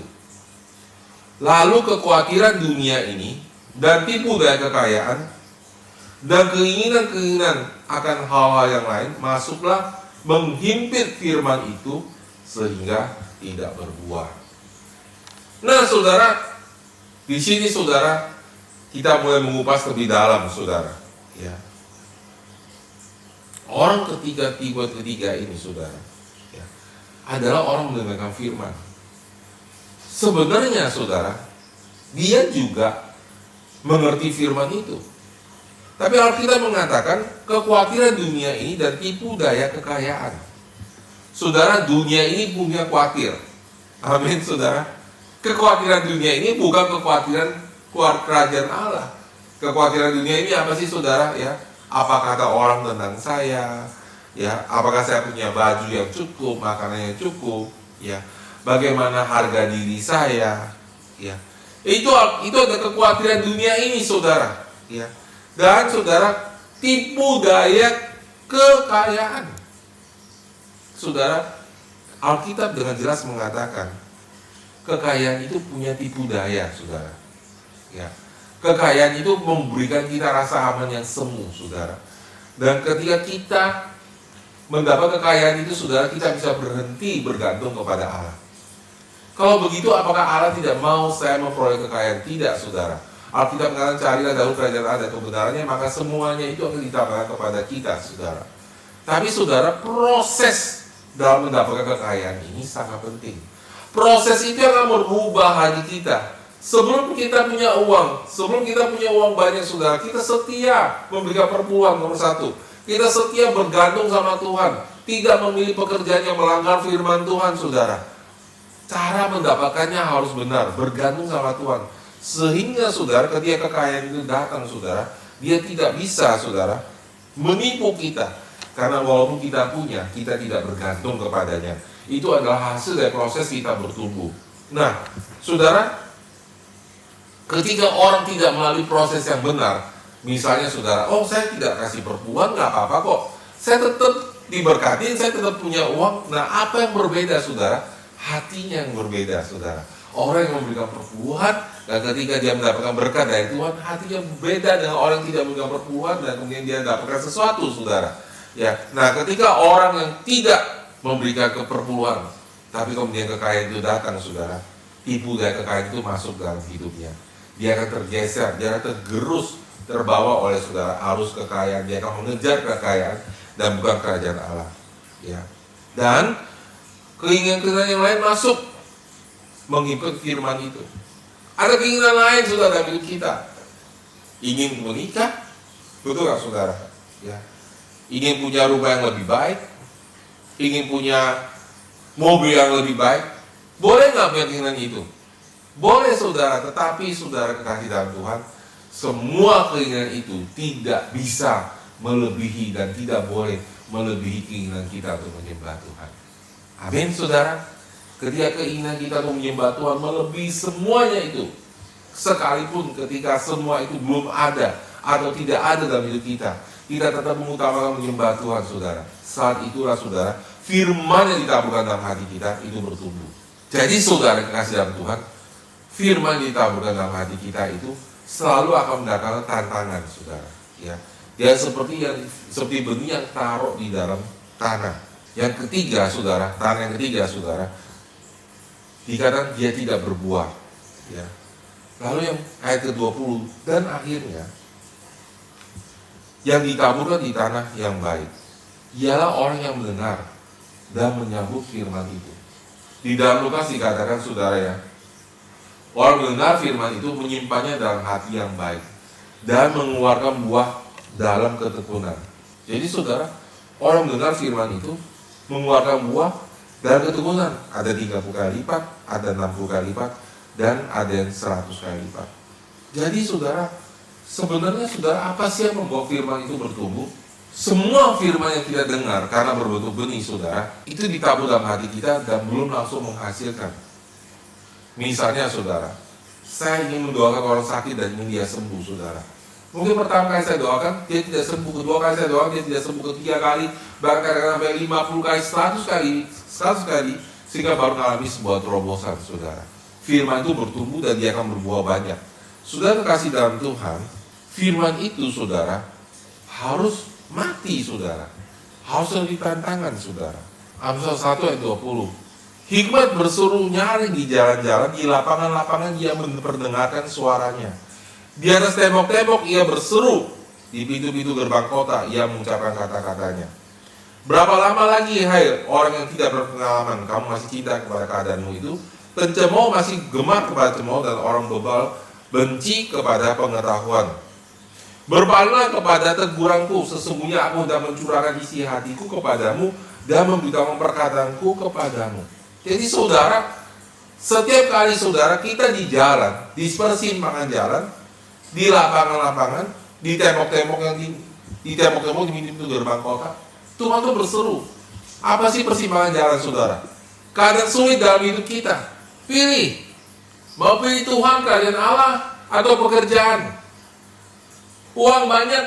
Lalu kekhawatiran dunia ini dan tipu daya kekayaan dan keinginan-keinginan akan hal-hal yang lain masuklah menghimpit firman itu sehingga tidak berbuah. Nah, saudara, di sini, saudara, kita mulai mengupas lebih dalam, saudara. Ya. Orang ketiga ini, saudara, ya, adalah orang mendengarkan firman. Sebenarnya, saudara, dia juga mengerti firman itu. Tapi Alkitab mengatakan kekhawatiran dunia ini dan tipu daya kekayaan. Saudara, dunia ini punya khawatir. Amin, saudara. Kekhawatiran dunia ini bukan kekhawatiran kerajaan Allah. Kekhawatiran dunia ini apa sih, saudara? Ya, apa kata orang tentang saya? Ya, apakah saya punya baju yang cukup, makanan yang cukup? Ya, bagaimana harga diri saya? Ya, itu ada kekhawatiran dunia ini, saudara. Ya, dan saudara, tipu daya kekayaan. Saudara, Alkitab dengan jelas mengatakan kekayaan itu punya tipu daya, saudara. Ya, kekayaan itu memberikan kita rasa aman yang semu, saudara. Dan ketika kita mendapat kekayaan itu, saudara, kita bisa berhenti bergantung kepada Allah. Kalau begitu, apakah Allah tidak mau saya memperoleh kekayaan? Tidak, saudara. Alkitab mengatakan carilah dahulu kerajaan Allah dan kebenarannya, maka semuanya itu akan ditambahkan kepada kita, saudara. Tapi, saudara, proses dalam mendapatkan kekayaan ini sangat penting. Proses itu akan merubah hati kita. Sebelum kita punya uang banyak, saudara, kita setia memberikan perpuluhan nomor satu. Kita setia bergantung sama Tuhan. tidak memilih pekerjaan yang melanggar firman Tuhan, saudara. Cara mendapatkannya harus benar, bergantung sama Tuhan. Sehingga saudara, ketika kekayaan itu datang, saudara, dia tidak bisa, saudara, menipu kita. Karena walaupun kita punya, kita tidak bergantung kepadanya. Itu adalah hasil dari proses kita bertumbuh. Nah, saudara, ketika orang tidak melalui proses yang benar, misalnya saudara, oh saya tidak kasih perpuluhan, nggak apa-apa kok, saya tetap diberkati, saya tetap punya uang. Nah, apa yang berbeda, saudara? Hatinya yang berbeda, saudara. Orang yang memberikan perpuluhan, dan ketika dia mendapatkan berkat dari Tuhan, hatinya beda dengan orang yang tidak memberikan perpuluhan, dan kemudian dia mendapatkan sesuatu, saudara. Ya, nah ketika orang yang tidak memberikan keperpuluhan, tapi kemudian kekayaan itu datang, saudara, tipu dari kekayaan itu masuk dalam hidupnya. Dia akan tergeser, dia akan tergerus, terbawa oleh saudara arus kekayaan. Dia akan mengejar kekayaan dan bukan kerajaan Allah. Ya, dan keinginan-keinginan yang lain masuk mengikut firman itu. Ada keinginan lain, saudara, dalam hidup kita. Ingin menikah, betul nggak, saudara? Ya. Ingin punya rumah yang lebih baik, ingin punya mobil yang lebih baik, boleh nggak punya keinginan itu? Boleh, saudara, tetapi saudara kekasih dalam Tuhan, semua keinginan itu tidak bisa melebihi dan tidak boleh melebihi keinginan kita untuk menyembah Tuhan. Amin, saudara. Ketika keinginan kita untuk menyembah Tuhan melebihi semuanya itu, sekalipun ketika semua itu belum ada atau tidak ada dalam hidup kita, kita tetap mengutamakan menyembah Tuhan, saudara. Saat itulah, saudara, firman yang ditaburkan dalam hati kita itu bertumbuh. Jadi, saudara kekasih dalam Tuhan, firman yang ditaburkan dalam hati kita itu selalu akan mendatangkan tantangan, saudara. Ya, dia seperti benih yang taruh di dalam tanah. Yang ketiga, saudara, tanah yang ketiga, saudara, dikatakan dia tidak berbuah. Ya. Lalu yang ayat ke-20, dan akhirnya yang ditaburkan di tanah yang baik ialah orang yang mendengar dan menyambut firman itu. Di dalam Lukas dikatakan, saudara, ya, orang mendengar firman itu menyimpannya dalam hati yang baik dan mengeluarkan buah dalam ketekunan. Jadi, saudara, orang mendengar firman itu mengeluarkan buah dalam ketekunan. Ada 30 kali lipat, ada 60 kali lipat, dan ada yang 100 kali lipat. Jadi, saudara, sebenarnya, saudara, apa sih yang membuat firman itu bertumbuh? Semua firman yang kita dengar karena berbentuk benih, saudara, itu ditabur dalam hati kita dan belum langsung menghasilkan. Misalnya, saudara, saya ingin mendoakan orang sakit dan ingin dia sembuh, saudara. Mungkin pertama kali saya doakan, dia tidak sembuh. Kedua kali saya doakan, dia tidak sembuh. Ketiga kali, bahkan kadang-kadang sampai 50 kali, 100 kali, sehingga baru mengalami sebuah terobosan, saudara. Firman itu bertumbuh dan dia akan berbuah banyak. Saudara kekasih dalam Tuhan, firman itu, saudara, harus mati, saudara. Harus lebih tantangan, saudara. Amsal 1 ayat 20. Hikmat berseru nyaring di jalan-jalan, di lapangan-lapangan ia memperdengarkan suaranya. Di atas tembok-tembok ia berseru, di pintu-pintu gerbang kota ia mengucapkan kata-katanya. Berapa lama lagi, hai orang yang tidak berpengalaman, kamu masih cinta kepada keadaanmu itu? Pencemooh masih gemar kepada cemooh, dan orang bebal benci kepada pengetahuan. Berpalinglah kepada teguranku, sesungguhnya aku hendak mencurahkan isi hatiku kepadamu dan memberitahukan perkataanku kepadamu. Jadi, saudara, setiap kali, saudara, kita di jalan, di persimpangan jalan, di lapangan-lapangan, di tembok-tembok yang di pintu gerbang kota, Tuhan itu berseru. Apa sih persimpangan jalan, saudara? Keadaan sulit dalam hidup kita. Pilih, mau pilih Tuhan, kerajaan Allah, atau pekerjaan, uang banyak,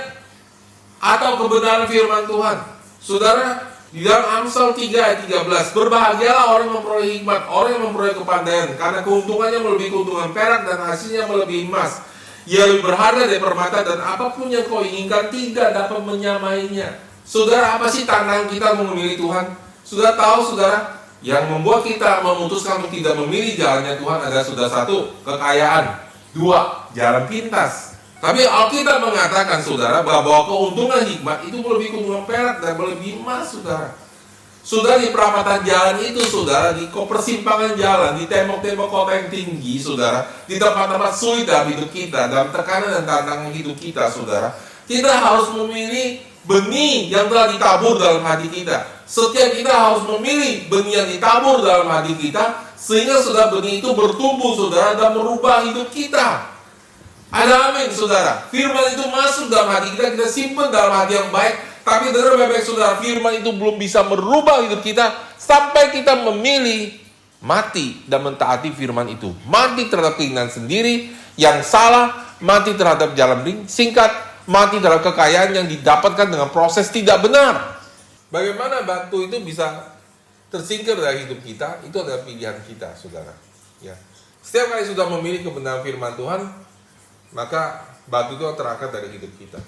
atau kebenaran firman Tuhan. Saudara, di dalam Amsal 3 ayat 13, berbahagialah orang yang memperoleh hikmat, orang yang memperoleh kepandaian, karena keuntungannya melebihi keuntungan perak dan hasilnya melebihi emas. Ia lebih berharga dari permata, dan apapun yang kau inginkan tidak dapat menyamainya. Saudara, apa sih tantangan kita memilih Tuhan? Saudara tahu, saudara, yang membuat kita memutuskan untuk tidak memilih jalannya Tuhan adalah, sudah satu, kekayaan. Dua, jalan pintas. Tapi Alkitab mengatakan, saudara, bahwa keuntungan hikmat itu melebihi keuntungan perak dan melebihi emas, saudara. Saudara, di perapatan jalan itu, saudara, di persimpangan jalan, di tembok-tembok kota yang tinggi, saudara, di tempat-tempat sulit dalam hidup kita, dalam tekanan dan tantangan hidup kita, saudara, kita harus memilih benih yang telah ditabur dalam hati kita. Setiap kita harus memilih benih yang ditabur dalam hati kita, sehingga saudara benih itu bertumbuh saudara dan merubah hidup kita. Ada amin saudara. Firman itu masuk dalam hati kita, kita simpan dalam hati yang baik. Tapi dengar baik-baik saudara, firman itu belum bisa merubah hidup kita sampai kita memilih mati dan mentaati firman itu. Mati terhadap keinginan sendiri yang salah, mati terhadap jalan singkat, mati terhadap kekayaan yang didapatkan dengan proses tidak benar. Bagaimana batu itu bisa tersingkir dari hidup kita? Itu adalah pilihan kita saudara. Ya. Setiap kali sudah memilih kebenaran firman Tuhan, maka batu itu terangkat dari hidup kita.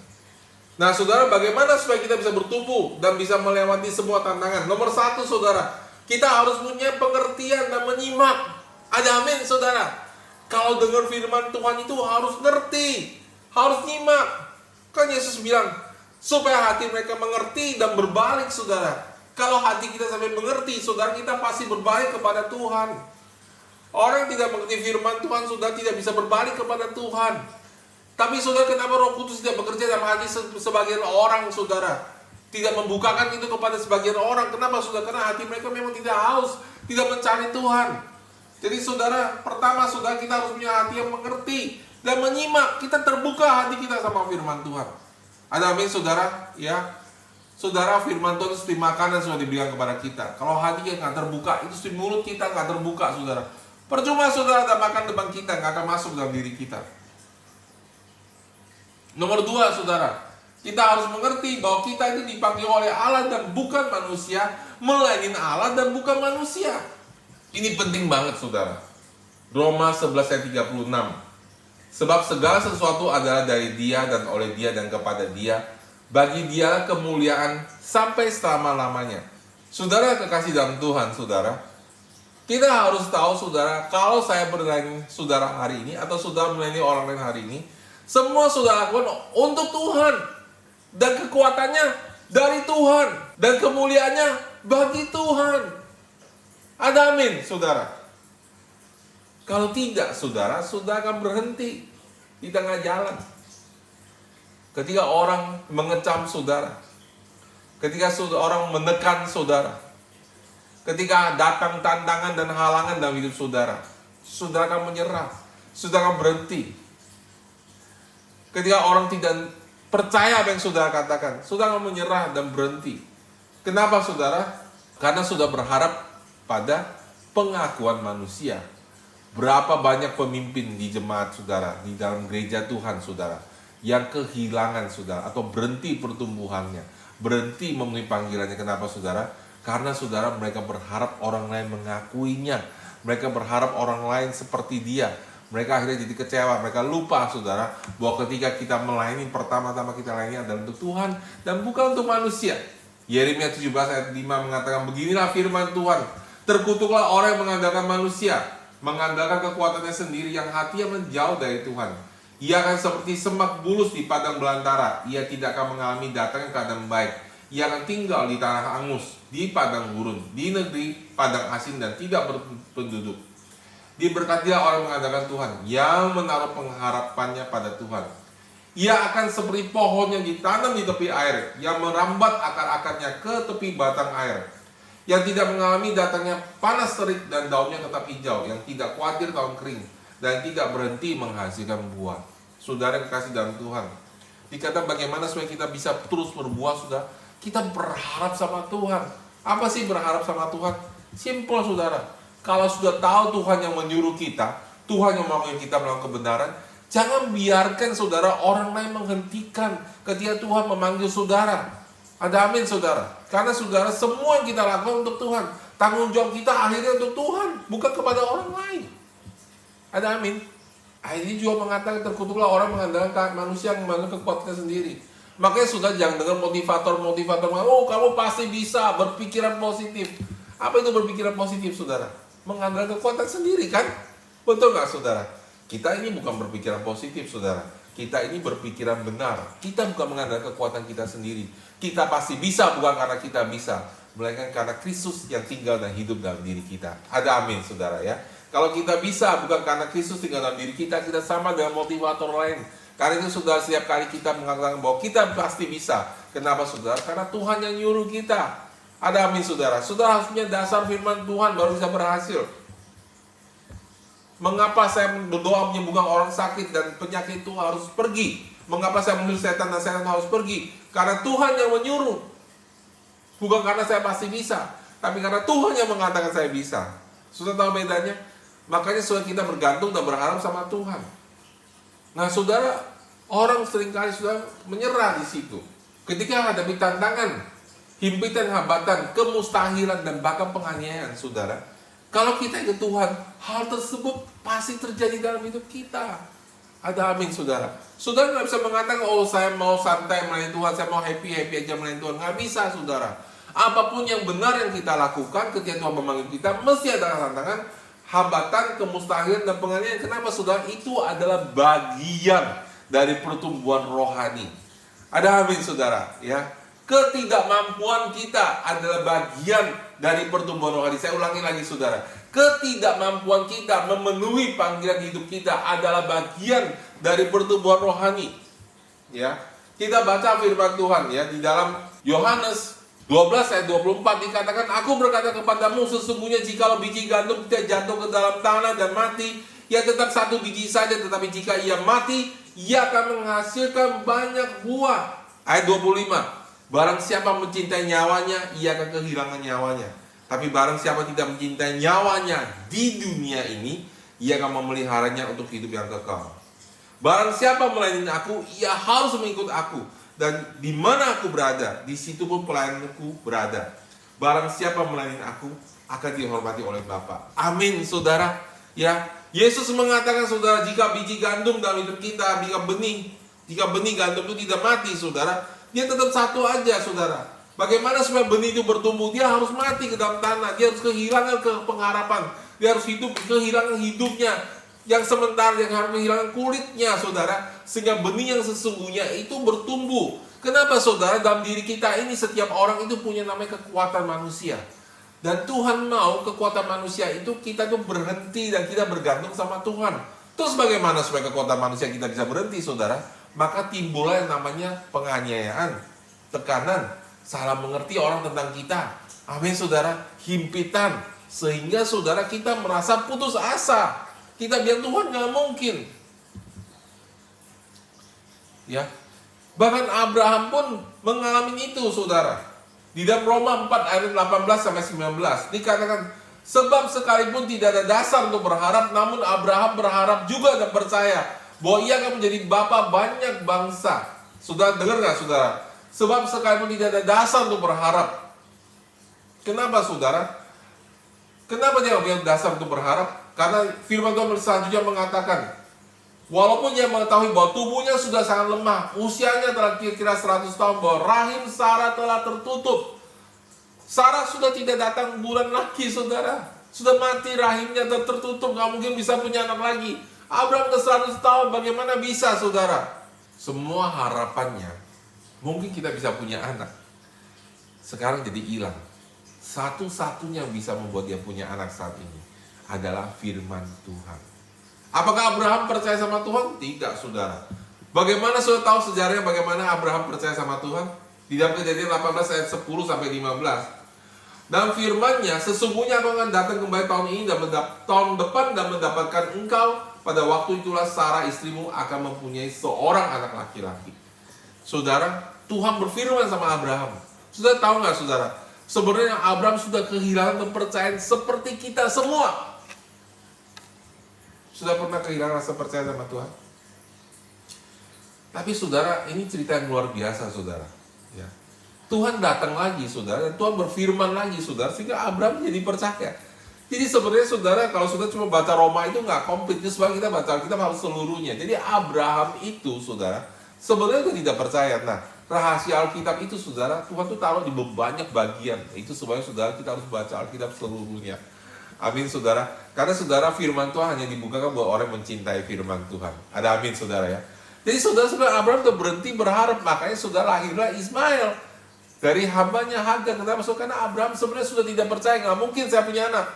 Nah saudara, bagaimana supaya kita bisa bertumbuh dan bisa melewati semua tantangan? Nomor satu saudara, kita harus punya pengertian dan menyimak. Ada amin saudara. Kalau dengar firman Tuhan itu harus ngerti, harus nyimak. Kan Yesus bilang, supaya hati mereka mengerti dan berbalik saudara. Kalau hati kita sampai mengerti, saudara, kita pasti berbalik kepada Tuhan. Orang yang tidak mengerti firman Tuhan sudah tidak bisa berbalik kepada Tuhan. Tapi saudara, kenapa Roh Kudus tidak bekerja dalam hati sebagian orang saudara? Tidak membukakan itu kepada sebagian orang. Kenapa saudara? Karena hati mereka memang tidak haus, tidak mencari Tuhan. Jadi saudara, pertama saudara, kita harus punya hati yang mengerti dan menyimak. Kita terbuka hati kita sama firman Tuhan. Ada amin saudara? Ya. Saudara, firman Tuhan itu seperti makanan sudah dibilang kepada kita. Kalau hati kita nggak terbuka, itu seperti mulut kita nggak terbuka saudara. Percuma saudara ada makan depan kita, nggak akan masuk dalam diri kita. Nomor dua saudara, kita harus mengerti bahwa kita itu dipanggil oleh Allah dan bukan manusia, melainkan Allah dan bukan manusia. Ini penting banget saudara. Roma 11 ayat 36. Sebab segala sesuatu adalah dari Dia dan oleh Dia dan kepada Dia. Bagi Dialah kemuliaan sampai selama-lamanya. Saudara kekasih dalam Tuhan saudara, kita harus tahu saudara, kalau saya melayani saudara hari ini atau saudara melayani orang lain hari ini, semua saudara lakukan untuk Tuhan. Dan kekuatannya dari Tuhan. Dan kemuliaannya bagi Tuhan. Ada amin saudara. Kalau tidak saudara, saudara akan berhenti di tengah jalan. Ketika orang mengecam saudara, ketika orang menekan saudara, ketika datang tantangan dan halangan dalam hidup saudara, saudara akan menyerah, saudara akan berhenti. Ketika orang tidak percaya apa yang saudara katakan, saudara akan menyerah dan berhenti. Kenapa saudara? Karena sudah berharap pada pengakuan manusia. Berapa banyak pemimpin di jemaat saudara, di dalam gereja Tuhan saudara, yang kehilangan saudara, atau berhenti pertumbuhannya, berhenti memenuhi panggilannya. Kenapa saudara? Karena saudara, mereka berharap orang lain mengakuinya. Mereka berharap orang lain seperti dia. Mereka akhirnya jadi kecewa. Mereka lupa saudara, bahwa ketika kita melayani, pertama-tama kita layani adalah untuk Tuhan dan bukan untuk manusia. Yeremia 17 ayat 5 mengatakan, beginilah firman Tuhan, terkutuklah orang yang mengandalkan manusia, mengandalkan kekuatannya sendiri, yang hatinya menjauh dari Tuhan. Ia akan seperti semak bulus di padang belantara. Ia tidak akan mengalami datangnya keadaan baik. Ia akan tinggal di tanah angus, di padang gurun, di negeri padang asin dan tidak berpenduduk. Diberkatilah orang mengandalkan Tuhan, yang menaruh pengharapannya pada Tuhan. Ia akan seperti pohon yang ditanam di tepi air, yang merambat akar-akarnya ke tepi batang air, yang tidak mengalami datangnya panas terik dan daunnya tetap hijau, yang tidak khawatir tahun kering, dan tidak berhenti menghasilkan buah. Saudara yang kasih dalam Tuhan, dikatakan bagaimana supaya kita bisa terus berbuah sudah? Kita berharap sama Tuhan. Apa sih berharap sama Tuhan? Simple saudara. Kalau sudah tahu Tuhan yang menyuruh kita, Tuhan yang memanggil kita melakukan kebenaran, jangan biarkan saudara orang lain menghentikan ketika Tuhan memanggil saudara. Ada amin saudara. Karena saudara, semua yang kita lakukan untuk Tuhan. Tanggung jawab kita akhirnya untuk Tuhan, bukan kepada orang lain. Ada amin. Ini juga mengatakan, terkutuklah orang mengandalkan manusia yang mengandalkan kekuatannya sendiri. Makanya sudah jangan dengar motivator-motivator, oh kamu pasti bisa, berpikiran positif. Apa itu berpikiran positif saudara? Mengandalkan kekuatan sendiri kan? Betul nggak saudara? Kita ini bukan berpikiran positif saudara. Kita ini berpikiran benar. Kita bukan mengandalkan kekuatan kita sendiri. Kita pasti bisa bukan karena kita bisa, melainkan karena Kristus yang tinggal dan hidup dalam diri kita. Ada amin saudara ya. Kalau kita bisa bukan karena Kristus tinggal dalam diri kita, kita sama dengan motivator lain. Karena itu saudara, setiap kali kita mengatakan bahwa kita pasti bisa. Kenapa saudara? Karena Tuhan yang nyuruh kita. Ada amin saudara. Saudara harus punya dasar firman Tuhan baru bisa berhasil. Mengapa saya berdoa menyembuhkan orang sakit dan penyakit itu harus pergi? Mengapa saya menyuruh setan dan setan harus pergi? Karena Tuhan yang menyuruh. Bukan karena saya pasti bisa, tapi karena Tuhan yang mengatakan saya bisa. Sudah tahu bedanya? Makanya saudara, kita bergantung dan berharap sama Tuhan. Nah saudara, orang seringkali sudah menyerah di situ. Ketika hadapi tantangan, himpitan, hambatan, kemustahilan, dan bahkan penganiayaan, saudara. Kalau kita ikut Tuhan, hal tersebut pasti terjadi dalam hidup kita. Ada amin saudara. Saudara nggak bisa mengatakan, oh saya mau santai melayani Tuhan, saya mau happy aja melayani Tuhan. Nggak bisa saudara. Apapun yang benar yang kita lakukan ketika Tuhan memanggil kita, mesti ada tantangan, hambatan, kemustahilan, dan penganiayaan. Kenapa saudara? Itu adalah bagian dari pertumbuhan rohani. Ada amin saudara, ya. Ketidakmampuan kita adalah bagian dari pertumbuhan rohani. Saya ulangi lagi saudara. Ketidakmampuan kita memenuhi panggilan hidup kita adalah bagian dari pertumbuhan rohani. Ya. Kita baca firman Tuhan ya di dalam Yohanes 12 ayat 24 dikatakan, aku berkata kepadamu, sesungguhnya jikalau biji gandum tidak jatuh ke dalam tanah dan mati, ia tetap satu biji saja, tetapi jika ia mati, ia akan menghasilkan banyak buah. Ayat 25, barang siapa mencintai nyawanya, ia akan kehilangan nyawanya. Tapi barang siapa tidak mencintai nyawanya di dunia ini, ia akan memeliharanya untuk hidup yang kekal. Barang siapa melayani aku, ia harus mengikut aku. Dan di mana aku berada, di situ pun pelayananku berada. Barang siapa melayani aku, akan dihormati oleh Bapa. Amin, saudara. Ya, Yesus mengatakan, saudara, jika biji gandum dalam hidup kita, jika benih gandum itu tidak mati, saudara, dia tetap satu aja, saudara. Bagaimana supaya benih itu bertumbuh? Dia harus mati ke dalam tanah. Dia harus kehilangan pengharapan. Dia harus kehilangan hidupnya yang sementara, yang harus kehilangan kulitnya, saudara, sehingga benih yang sesungguhnya itu bertumbuh. Kenapa saudara? Dalam diri kita ini setiap orang itu punya namanya kekuatan manusia. Dan Tuhan mau kekuatan manusia itu kita tuh berhenti dan kita bergantung sama Tuhan. Terus bagaimana supaya kekuatan manusia kita bisa berhenti, saudara? Maka timbullah yang namanya penganiayaan, tekanan, salah mengerti orang tentang kita. Amin saudara, himpitan, sehingga saudara kita merasa putus asa. Kita bilang Tuhan nggak mungkin. Ya, bahkan Abraham pun mengalami itu, saudara. Di dalam Roma 4 ayat 18-19 dikatakan, sebab sekalipun tidak ada dasar untuk berharap, namun Abraham berharap juga dan percaya bahwa ia akan menjadi bapa banyak bangsa. Sudah dengar nggak saudara? Sebab sekalipun tidak ada dasar untuk berharap. Kenapa saudara? Kenapa dia punya dasar untuk berharap? Karena firman Tuhan selanjutnya mengatakan, walaupun dia mengetahui bahwa tubuhnya sudah sangat lemah, usianya telah kira-kira 100 tahun, bahwa rahim Sarah telah tertutup. Sarah sudah tidak datang bulan lagi, saudara. Sudah mati, rahimnya tertutup, gak mungkin bisa punya anak lagi. Abraham ke 100 tahun, bagaimana bisa, saudara? Semua harapannya, mungkin kita bisa punya anak. Sekarang jadi hilang. Satu-satunya yang bisa membuat dia punya anak saat ini adalah firman Tuhan. Apakah Abraham percaya sama Tuhan? Tidak, saudara. Bagaimana saudara tahu sejarahnya bagaimana Abraham percaya sama Tuhan? Di dalam Kejadian 18 ayat 10 sampai 15. Dalam firman-Nya, sesungguhnya aku akan datang kembali tahun ini dan tahun depan dan mendapatkan engkau. Pada waktu itulah Sarah istrimu akan mempunyai seorang anak laki-laki. Saudara, Tuhan berfirman sama Abraham. Sudah tahu nggak, saudara? Sebenarnya Abraham sudah kehilangan kepercayaan seperti kita semua. Sudah pernah kehilangan rasa percaya sama Tuhan? Tapi saudara, ini cerita yang luar biasa, saudara. Ya. Tuhan datang lagi, saudara, dan Tuhan berfirman lagi, saudara, sehingga Abraham jadi percaya. Jadi sebenarnya, saudara, kalau saudara cuma baca Roma itu nggak komplit, sebab kita baca kita harus seluruhnya. Jadi Abraham itu, saudara, sebenarnya itu tidak percaya. Nah, rahasia Alkitab itu, saudara, Tuhan tuh taruh di banyak bagian. Itu sebabnya, saudara, kita harus baca Alkitab seluruhnya. Amin, saudara. Karena saudara, firman Tuhan hanya dibukakan buat orang yang mencintai firman Tuhan. Ada amin, saudara ya. Jadi saudara, Abraham tuh berhenti berharap. Makanya saudara lahirlah Ismail dari hambanya Hagar. Kenapa? Karena Abraham sebenarnya sudah tidak percaya. Nggak mungkin saya punya anak.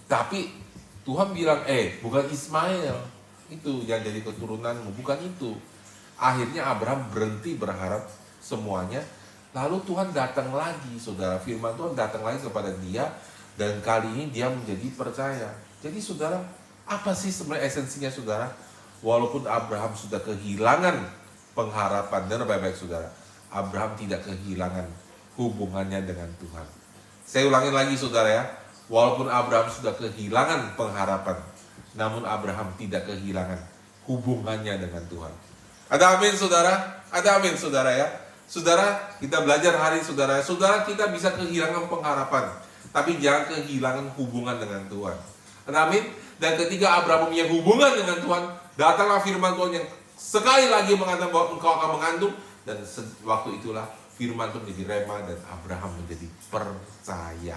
Tapi Tuhan bilang, bukan Ismail. itu yang jadi keturunanmu, bukan itu. Akhirnya Abraham berhenti berharap semuanya. Lalu Tuhan datang lagi, saudara. Firman Tuhan datang lagi kepada dia, dan kali ini dia menjadi percaya. Jadi saudara, apa sih sebenarnya esensinya saudara? Walaupun Abraham sudah kehilangan pengharapan, dan baik-baik saudara, Abraham tidak kehilangan hubungannya dengan Tuhan. Saya ulangin lagi saudara ya, walaupun Abraham sudah kehilangan pengharapan, namun Abraham tidak kehilangan hubungannya dengan Tuhan. Ada amin saudara? Ada amin saudara ya? Saudara, kita belajar hari saudara. Saudara, kita bisa kehilangan pengharapan, tapi jangan kehilangan hubungan dengan Tuhan. Ada amin? Dan ketika Abraham punya hubungan dengan Tuhan, datanglah firman Tuhan yang sekali lagi mengatakan bahwa engkau akan mengandung. Dan waktu itulah firman Tuhan menjadi rema, dan Abraham menjadi percaya.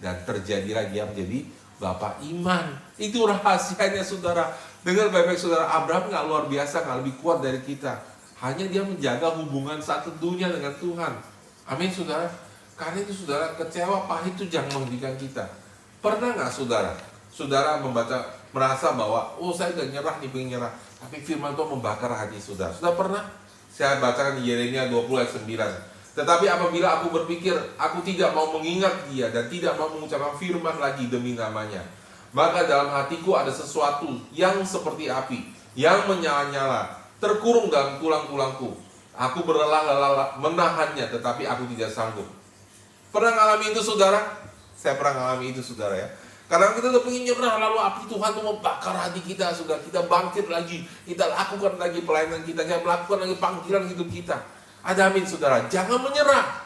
Dan terjadilah dia menjadi Bapak iman. Itu rahasianya saudara. Dengar baik-baik saudara, Abraham gak luar biasa, gak lebih kuat dari kita. Hanya dia menjaga hubungan saat teduhnya dengan Tuhan. Amin saudara. Karena itu saudara, kecewa pahit itu jangan menghentikan kita. Pernah gak saudara? Saudara merasa bahwa, oh saya udah nyerah nih, pengen nyerah. Tapi firman Tuhan membakar hati saudara. Sudah pernah? Saya bacakan di Yeremia 20 ayat 9. Tetapi apabila aku berpikir, aku tidak mau mengingat dia dan tidak mau mengucapkan firman lagi demi namanya, maka dalam hatiku ada sesuatu yang seperti api, yang menyala-nyala, terkurung dalam tulang-tulangku. Aku berlelah-lelah menahannya, tetapi aku tidak sanggup. Pernah mengalami itu saudara? Saya pernah mengalami itu saudara ya. Kadang kita udah pengen nyerah, lalu api Tuhan tuh membakar hati kita saudara. Kita bangkit lagi, kita lakukan lagi pelayanan kita melakukan lagi panggilan hidup kita. Ada amin saudara, jangan menyerah.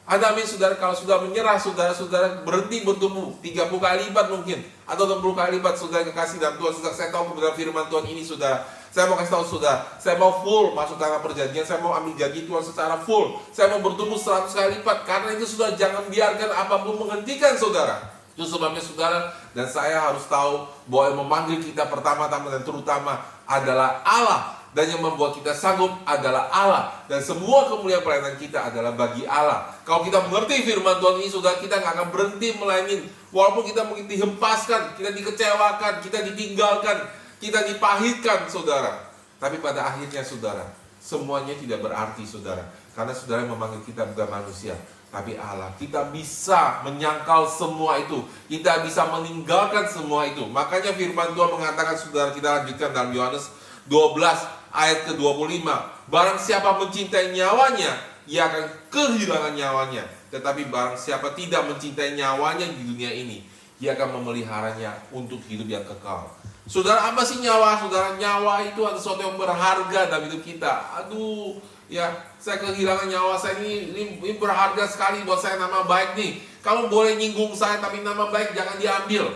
Ada amin saudara, kalau sudah menyerah saudara-saudara berhenti bertumbuh 30 kali lipat mungkin, atau 60 kali lipat saudara kekasih dalam Tuhan. Saudara, saya tahu kebenaran firman Tuhan ini saudara. Saya mau kasih tahu saudara, saya mau full masuk tanah perjanjian, saya mau ambil janji Tuhan secara full. Saya mau bertumbuh 100 kali lipat. Karena itu saudara, jangan biarkan apapun menghentikan saudara. Itu sebabnya saudara, dan saya harus tahu bahwa yang memanggil kita pertama-tama dan terutama adalah Allah. Dan yang membuat kita sanggup adalah Allah. Dan semua kemuliaan pelayanan kita adalah bagi Allah. Kalau kita mengerti firman Tuhan ini, saudara, kita gak akan berhenti melayani. Walaupun kita mungkin dihempaskan, kita dikecewakan, kita ditinggalkan, kita dipahitkan saudara. Tapi pada akhirnya saudara, semuanya tidak berarti saudara. Karena saudara yang memanggil kita bukan manusia, tapi Allah. Kita bisa menyangkal semua itu, kita bisa meninggalkan semua itu. Makanya firman Tuhan mengatakan saudara, kita lanjutkan dalam Yohanes 12 ayat ke-25. Barang siapa mencintai nyawanya, ia akan kehilangan nyawanya. Tetapi barang siapa tidak mencintai nyawanya di dunia ini, ia akan memeliharanya untuk hidup yang kekal. Saudara, apa sih nyawa? Saudara, nyawa itu adalah sesuatu yang berharga dalam hidup kita. Aduh, ya, saya kehilangan nyawa saya ini berharga sekali buat saya, nama baik nih. Kamu boleh nyinggung saya, tapi nama baik jangan diambil.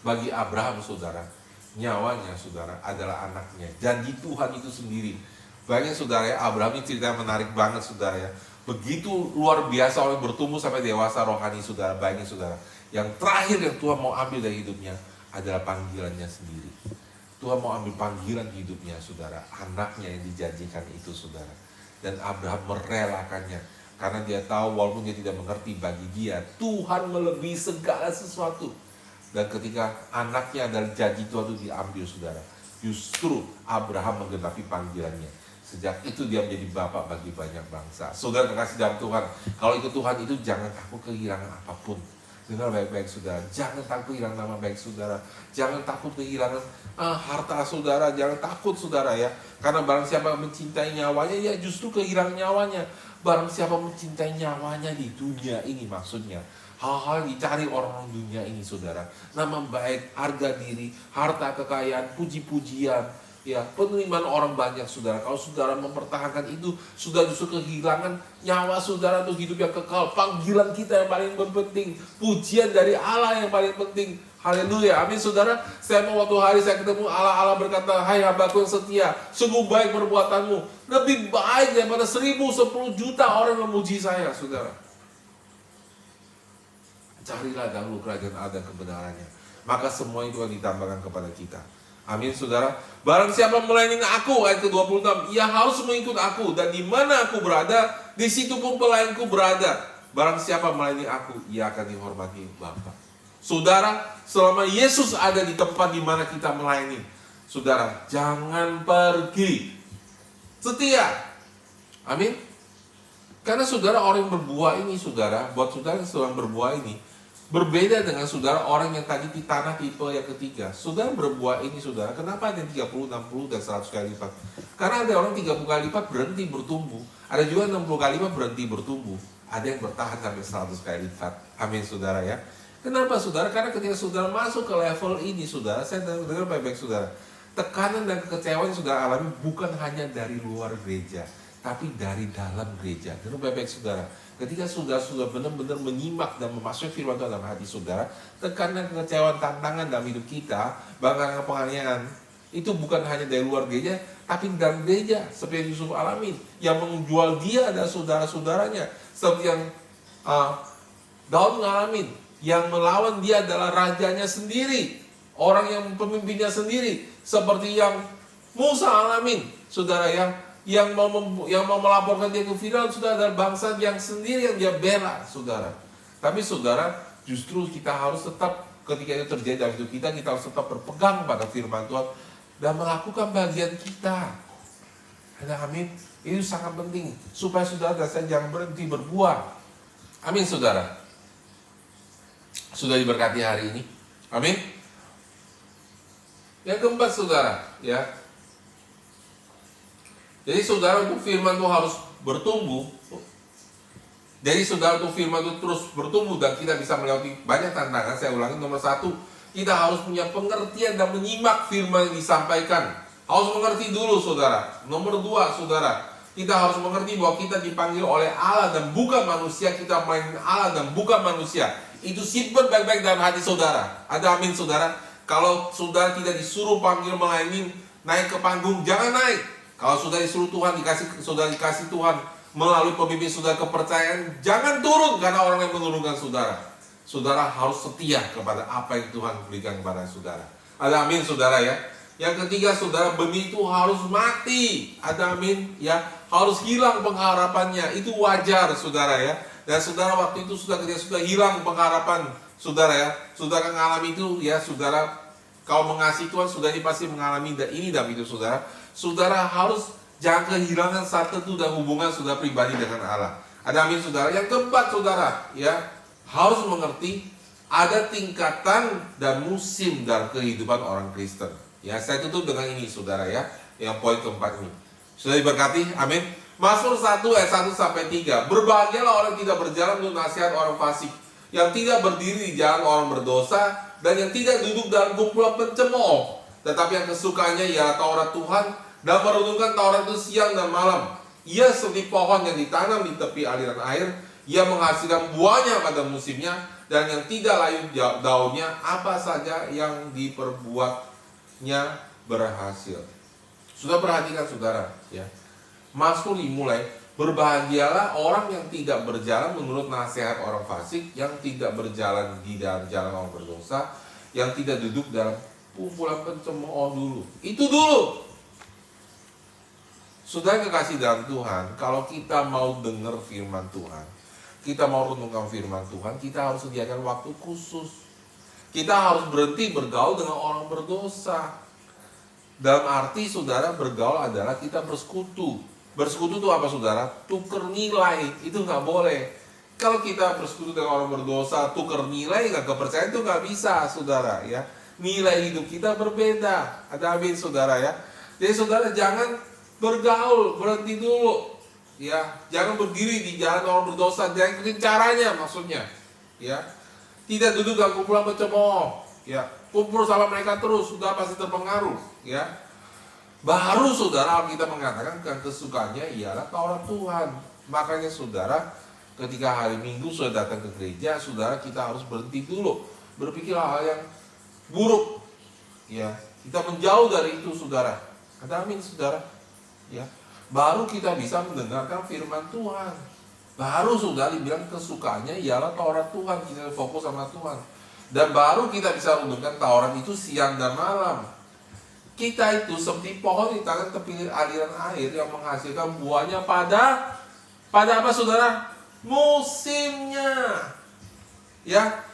Bagi Abraham saudara, nyawanya saudara adalah anaknya. Janji Tuhan itu sendiri. Bayangin saudara ya, Abraham ini cerita menarik banget saudara ya. Begitu luar biasa orang bertumbuh sampai dewasa rohani saudara. Bayangin saudara, yang terakhir yang Tuhan mau ambil dari hidupnya adalah panggilannya sendiri. Tuhan mau ambil panggilan hidupnya saudara, anaknya yang dijanjikan itu saudara. Dan Abraham merelakannya karena dia tahu walaupun dia tidak mengerti, bagi dia Tuhan melebihi segala sesuatu. Dan ketika anaknya adalah janji Tuhan itu diambil saudara, justru Abraham menggenapi panggilannya. Sejak itu dia menjadi bapak bagi banyak bangsa. Saudara kekasih dalam Tuhan, kalau itu Tuhan itu jangan takut kehilangan apapun. Dengar baik-baik saudara, jangan takut kehilangan nama baik saudara, jangan takut kehilangan harta saudara, jangan takut saudara ya. Karena barang siapa mencintai nyawanya, ya justru kehilangan nyawanya. Barang siapa mencintai nyawanya di dunia ini, maksudnya hal-hal dicari orang dunia ini saudara, nama baik, harga diri, harta kekayaan, puji-pujian, ya, penerimaan orang banyak saudara. Kalau saudara mempertahankan itu, sudah justru kehilangan nyawa saudara untuk hidup yang kekal. Panggilan kita yang paling penting, pujian dari Allah yang paling penting. Haleluya, amin saudara. Saya mau waktu hari saya ketemu Allah berkata, hai hambaku yang setia, sungguh baik perbuatanmu, lebih baik daripada 1000, 10 juta orang memuji saya saudara. Carilah dahulu kerajaan Allah dan kebenarannya, maka semua itu akan ditambahkan kepada kita. Amin saudara. Barang siapa melayani aku, ayat ke-26, ia harus mengikut aku, dan di mana aku berada, di situ pun pelayanku berada. Barang siapa melayani aku, ia akan dihormati Bapa. Saudara, selama Yesus ada di tempat di mana kita melayani, Saudara, jangan pergi. Setia. Amin. Karena saudara orang yang berbuah ini, saudara, buat saudara yang sedang berbuah ini, berbeda dengan saudara orang yang tadi di tanah tipe yang ketiga. Saudara berbuah ini, saudara, kenapa ada yang 30, 60, dan 100 kali lipat? Karena ada orang 30 kali lipat berhenti bertumbuh. Ada juga 60 kali lipat berhenti bertumbuh. Ada yang bertahan sampai 100 kali lipat. Amin, saudara ya. Kenapa, saudara? Karena ketika saudara masuk ke level ini, saudara, saya dengar baik-baik, saudara. Tekanan dan kekecewaan yang saudara alami bukan hanya dari luar gereja, tapi dari dalam gereja. Dengar baik-baik, saudara. Ketika saudara sudah benar-benar menyimak dan memasuki firman Tuhan dalam hati saudara, tekanan, kekecewaan, tantangan dalam hidup kita, bahkan penganiayaan, itu bukan hanya dari luar gereja, tapi dalam gereja. Seperti Yusuf alamin, yang menjual dia dan saudara-saudaranya. Seperti yang Daud ngalamin, yang melawan dia adalah rajanya sendiri, orang yang pemimpinnya sendiri. Seperti yang Musa alamin, saudara ya, yang mau melaporkan dia ke Firaun, sudah ada bangsa yang sendiri yang dia bela, saudara. Tapi saudara, justru kita harus tetap, ketika itu terjadi dalam hidup kita harus tetap berpegang pada firman Tuhan dan melakukan bagian kita. Ada amin. Itu sangat penting supaya saudara dan saya jangan berhenti berbuah. Amin, saudara. Sudah diberkati hari ini. Amin. Yang keempat, saudara, ya. Jadi saudara, untuk firman itu harus bertumbuh. Jadi saudara, untuk firman itu terus bertumbuh dan kita bisa melewati banyak tantangan. Saya ulangi, nomor 1, kita harus punya pengertian dan menyimak firman yang disampaikan. Harus mengerti dulu, saudara. Nomor 2, saudara, kita harus mengerti bahwa kita dipanggil oleh Allah dan bukan manusia. Kita main Allah dan bukan manusia. Itu simpen baik-baik dalam hati saudara. Ada amin, saudara. Kalau saudara tidak disuruh panggil melayani, naik ke panggung, jangan naik. Kalau sudah disuruh Tuhan, dikasih Tuhan melalui pemimpin saudara kepercayaan, jangan turun karena orang yang menurunkan saudara. Saudara harus setia kepada apa yang Tuhan berikan kepada saudara. Ada amin, saudara ya. Yang ketiga, saudara, benih itu harus mati. Ada amin ya. Harus hilang pengharapannya. Itu wajar, saudara ya. Dan saudara, waktu itu ketika sudah hilang pengharapan saudara ya, saudara mengalami itu ya, saudara, kalau mengasihi Tuhan, saudara pasti mengalami ini dalam hidup saudara. Saudara harus jangan kehilangan satu dan hubungan saudara pribadi dengan Allah. Ada amin, saudara. Yang keempat, saudara, ya, harus mengerti ada tingkatan dan musim dalam kehidupan orang Kristen. Ya, saya tutup dengan ini, saudara ya. Yang poin keempat ini. Sudah diberkati, amin. Mazmur 1 ayat 1 sampai 3. Berbahagialah orang yang tidak berjalan menurut nasihat orang fasik, yang tidak berdiri di jalan orang berdosa, dan yang tidak duduk dalam kumpulan pencemooh. Tetapi yang kesukaannya ialah Taurat Tuhan, dan merenungkan Taurat itu siang dan malam. Ia seperti pohon yang ditanam di tepi aliran air, ia menghasilkan buahnya pada musimnya, dan yang tidak layu daunnya, apa saja yang diperbuatnya berhasil. Sudah perhatikan, saudara ya. Mazmur dimulai, berbahagialah orang yang tidak berjalan menurut nasihat orang fasik, yang tidak berjalan di dalam jalan orang berdosa, yang tidak duduk dalam kumpulan pencemooh dulu. Itu dulu. Sudah kekasih dalam Tuhan, kalau kita mau dengar firman Tuhan, kita mau renungkan firman Tuhan, kita harus sediakan waktu khusus. Kita harus berhenti bergaul dengan orang berdosa. Dalam arti, saudara, bergaul adalah kita bersekutu. Bersekutu itu apa, saudara? Tuker nilai, itu nggak boleh. Kalau kita bersekutu dengan orang berdosa, tuker nilai, nggak kepercayaan, itu nggak bisa, saudara ya. Nilai hidup kita berbeda. Ada amin, saudara ya. Jadi saudara jangan bergaul, berhenti dulu ya. Jangan berdiri di jalan orang berdosa, jangan ikutin caranya, maksudnya ya. Tidak duduk dalam kumpulan pencemooh ya. Kumpul sama mereka terus, sudah pasti terpengaruh ya. Baru saudara, kita mengatakan kesukaannya ialah Taurat Tuhan. Makanya saudara, ketika hari Minggu sudah datang ke gereja, saudara, kita harus berhenti dulu berpikir hal yang buruk ya. Kita menjauh dari itu, saudara. Ada amin, saudara ya. Baru kita bisa mendengarkan firman Tuhan. Baru saudara dibilang kesukaannya ialah Taurat Tuhan. Kita fokus sama Tuhan. Dan baru kita bisa renungkan Taurat itu siang dan malam. Kita itu seperti pohon di tangan tepi aliran air yang menghasilkan buahnya pada apa, saudara? Musimnya. Ya.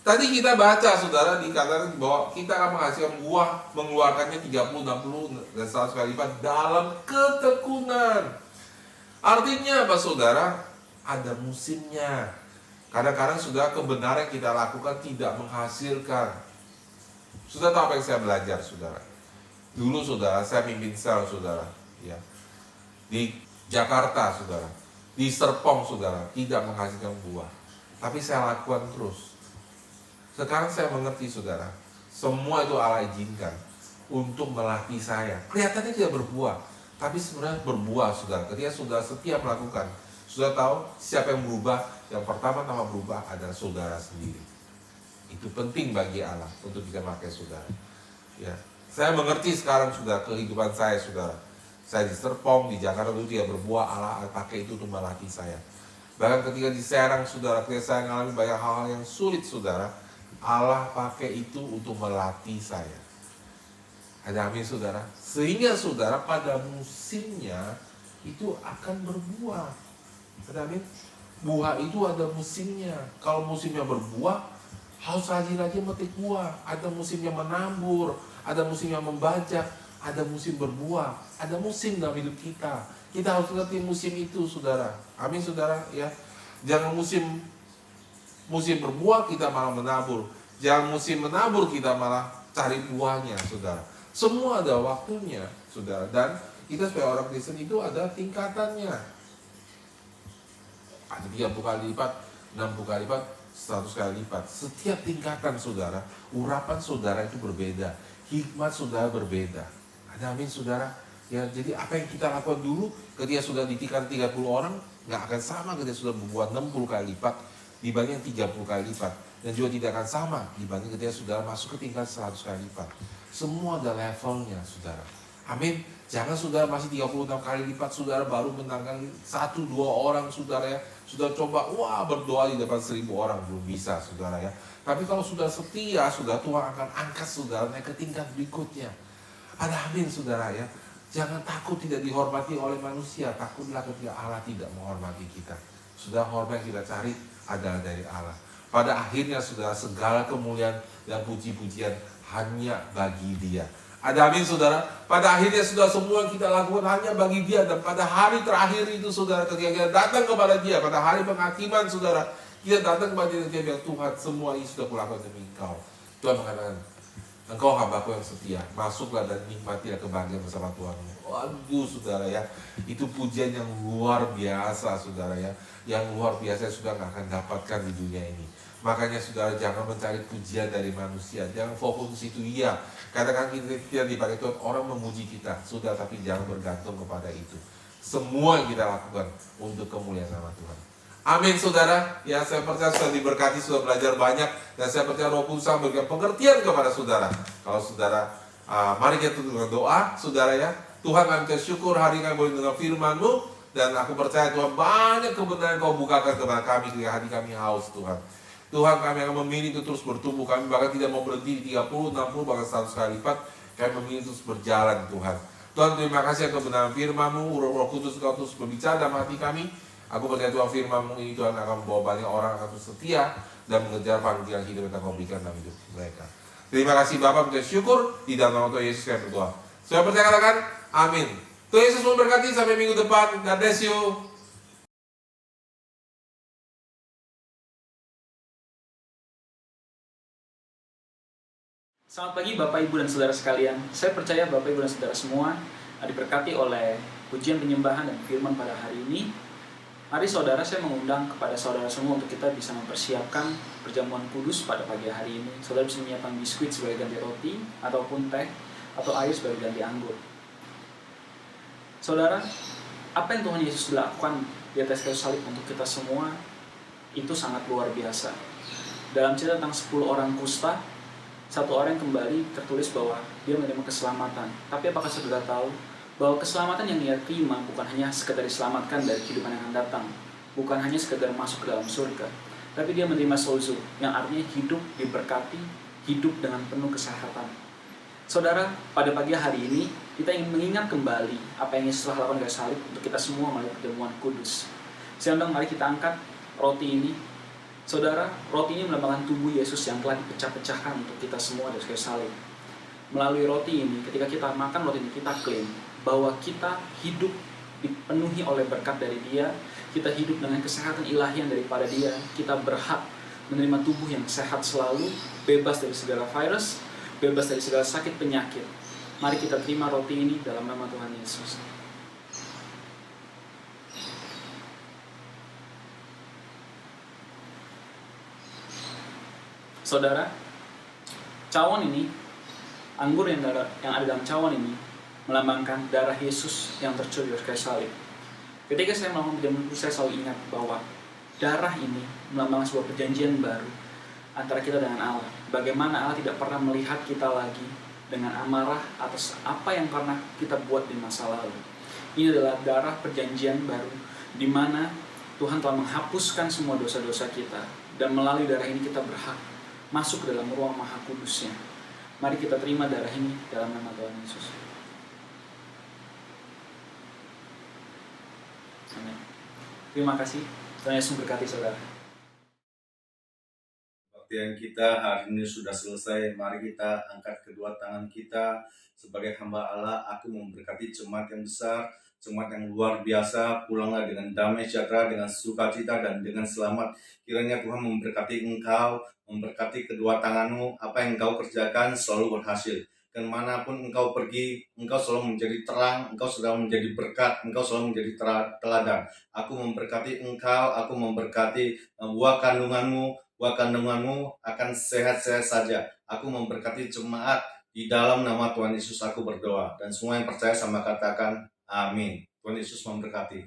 Tadi kita baca saudara dikatakan bahwa kita akan menghasilkan buah, mengeluarkannya 30, 60, dan 100 kali lipat dalam ketekunan. Artinya apa saudara? Ada musimnya. Kadang-kadang sudah kebenaran yang kita lakukan tidak menghasilkan. Sudah tahu apa yang saya belajar saudara? Dulu saudara, saya mimpin sel saudara, ya, di Jakarta saudara, di Serpong saudara, tidak menghasilkan buah. Tapi saya lakukan terus. Sekarang saya mengerti saudara, semua itu Allah izinkan untuk melatih saya. Kelihatannya tidak berbuah, tapi sebenarnya berbuah saudara. Ketika sudah setia melakukan, sudah tahu siapa yang berubah. Yang pertama-tama berubah adalah saudara sendiri. Itu penting bagi Allah untuk bisa pakai saudara. Ya, saya mengerti sekarang sudah kehidupan saya saudara. Saya di Serpong, di Jakarta dulu tidak berbuah, Allah pakai itu untuk melatih saya. Bahkan ketika di Serang saudara, ketika saya mengalami banyak hal-hal yang sulit saudara, Allah pakai itu untuk melatih saya. Ada amin saudara. Sehingga saudara pada musimnya itu akan berbuah. Ada amin. Buah itu ada musimnya. Kalau musimnya berbuah, harus rajin-rajin metik buah. Ada musimnya menabur, ada musimnya membajak, ada musim berbuah, ada musim dalam hidup kita. Kita harus ngerti musim itu saudara. Amin saudara ya. Jangan musim berbuah kita malah menabur. Jangan musim menabur kita malah cari buahnya saudara. Semua ada waktunya saudara. Dan kita sebagai orang Kristen itu ada tingkatannya. Ada 30 kali lipat, 60 kali lipat, 100 kali lipat. Setiap tingkatan saudara, urapan saudara itu berbeda. Hikmat saudara berbeda. Ada amin saudara. Ya, jadi apa yang kita lakukan dulu ketika sudah di tingkat 30 orang nggak akan sama ketika sudah membuat 60 kali lipat dibanding 30 kali lipat. Dan juga tidak akan sama dibanding ketika saudara masuk ke tingkat 100 kali lipat. Semua ada levelnya saudara. Amin. Jangan saudara masih 36 kali lipat saudara baru menangkan 1-2 orang saudara ya. Sudah coba berdoa di depan 1000 orang, belum bisa saudara ya. Tapi kalau sudah setia, sudah Tuhan akan angkat saudara naik ke tingkat berikutnya. Ada amin saudara ya. Jangan takut tidak dihormati oleh manusia. Takutlah ketika Allah tidak menghormati kita. Sudah hormat yang kita cari adalah dari Allah. Pada akhirnya saudara, segala kemuliaan dan puji-pujian hanya bagi Dia. Ada amin saudara. Pada akhirnya sudah semua yang kita lakukan hanya bagi Dia. Dan pada hari terakhir itu saudara, ketika kita datang kepada Dia, pada hari penghakiman saudara, kita datang kepada Dia bilang, Tuhan, semua ini sudah kulakukan demi Engkau. Tuhan mengatakan, Engkau hambaku yang setia, masuklah dan nikmatilah kebahagiaan bersama Tuhanmu. Waduh saudara ya, itu pujian yang luar biasa saudara ya. Yang luar biasa sudah gak akan dapatkan di dunia ini. Makanya saudara jangan mencari pujian dari manusia. Jangan fokus ke situ. Iya, katakan kita dipakai Tuhan, orang memuji kita. Sudah, tapi jangan bergantung kepada itu. Semua yang kita lakukan untuk kemuliaan nama Tuhan. Amin saudara. Ya, saya percaya sudah diberkati, sudah belajar banyak. Dan saya percaya Roh Kudus akan memberikan pengertian kepada saudara. Kalau saudara, mari kita tutup dengan doa saudara ya. Tuhan, kami bersyukur hari ini kami boleh dengar firman-Mu. Dan aku percaya Tuhan, banyak kebenaran Kau bukakan kepada kami ketika hati kami haus Tuhan. Tuhan, kami akan memilih untuk terus bertumbuh. Kami bahkan tidak mau berhenti di 30, 60, bahkan 100 kali lipat. Kami memilih terus berjalan Tuhan. Tuhan, terima kasih atas kebenaran firman-Mu. Roh Kudus Kau terus berbicara dalam hati kami. Aku percaya Tuhan, firman-Mu ini Tuhan akan membawa banyak orang akan terus setia dan mengejar panggilan hidup yang Kau berikan dalam hidup mereka. Terima kasih Bapak, kita syukur di dalam nama Tuhan Yesus kami berdoa. Saya percaya, katakan amin. Tuhan Yesus memberkati sampai minggu depan. God bless you. Selamat pagi Bapak, Ibu, dan Saudara sekalian. Saya percaya Bapak, Ibu, dan Saudara semua diberkati oleh pujian penyembahan dan firman pada hari ini. Mari saudara, saya mengundang kepada saudara semua untuk kita bisa mempersiapkan perjamuan kudus pada pagi hari ini. Saudara bisa menyiapkan biskuit sebagai ganti roti, ataupun teh, atau air sebagai ganti anggur. Saudara, apa yang Tuhan Yesus lakukan di atas kayu salib untuk kita semua, itu sangat luar biasa. Dalam cerita tentang 10 orang kusta, satu orang yang kembali tertulis bahwa dia menerima keselamatan. Tapi apakah saudara tahu bahwa keselamatan yang dia terima bukan hanya sekedar diselamatkan dari kehidupan yang akan datang, bukan hanya sekedar masuk ke dalam surga, tapi dia menerima sozo, yang artinya hidup diberkati, hidup dengan penuh kesehatan. Saudara, pada pagi hari ini kita ingin mengingat kembali apa yang Yesus telah lakukan dari salib untuk kita semua melalui perjamuan kudus. Sehingga mari kita angkat roti ini Saudara, roti ini melambangkan tubuh Yesus yang telah dipecah-pecahkan untuk kita semua dari kayu salib. Melalui roti ini, ketika kita makan roti ini, kita klaim bahwa kita hidup dipenuhi oleh berkat dari Dia, kita hidup dengan kesehatan ilahi yang daripada Dia, kita berhak menerima tubuh yang sehat selalu, bebas dari segala virus, bebas dari segala sakit penyakit. Mari kita terima roti ini dalam nama Tuhan Yesus. Saudara, cawan ini, anggur yang ada dalam cawan ini melambangkan darah Yesus yang tercurah di kayu salib. Ketika saya melakukan perjamuan kudus, saya selalu ingat bahwa darah ini melambangkan sebuah perjanjian baru antara kita dengan Allah. Bagaimana Allah tidak pernah melihat kita lagi dengan amarah atas apa yang pernah kita buat di masa lalu. Ini adalah darah perjanjian baru, di mana Tuhan telah menghapuskan semua dosa-dosa kita, dan melalui darah ini kita berhak masuk ke dalam ruang maha kudusnya. Mari kita terima darah ini dalam nama Tuhan Yesus. Amin. Terima kasih. Tuhan Yesus berkati saudara. Kebaktian kita hari ini sudah selesai. Mari kita angkat kedua tangan kita sebagai hamba Allah. Aku memberkati jemaat yang besar, jemaat yang luar biasa. Pulanglah dengan damai sejahtera, dengan sukacita dan dengan selamat. Kiranya Tuhan memberkati engkau, memberkati kedua tanganmu. Apa yang engkau kerjakan selalu berhasil. Kemanapun engkau pergi, engkau selalu menjadi terang, engkau selalu menjadi berkat, engkau selalu menjadi teladan. Aku memberkati engkau, aku memberkati buah kandunganmu akan sehat-sehat saja. Aku memberkati jemaat di dalam nama Tuhan Yesus aku berdoa. Dan semua yang percaya sama katakan amin. Tuhan Yesus memberkati.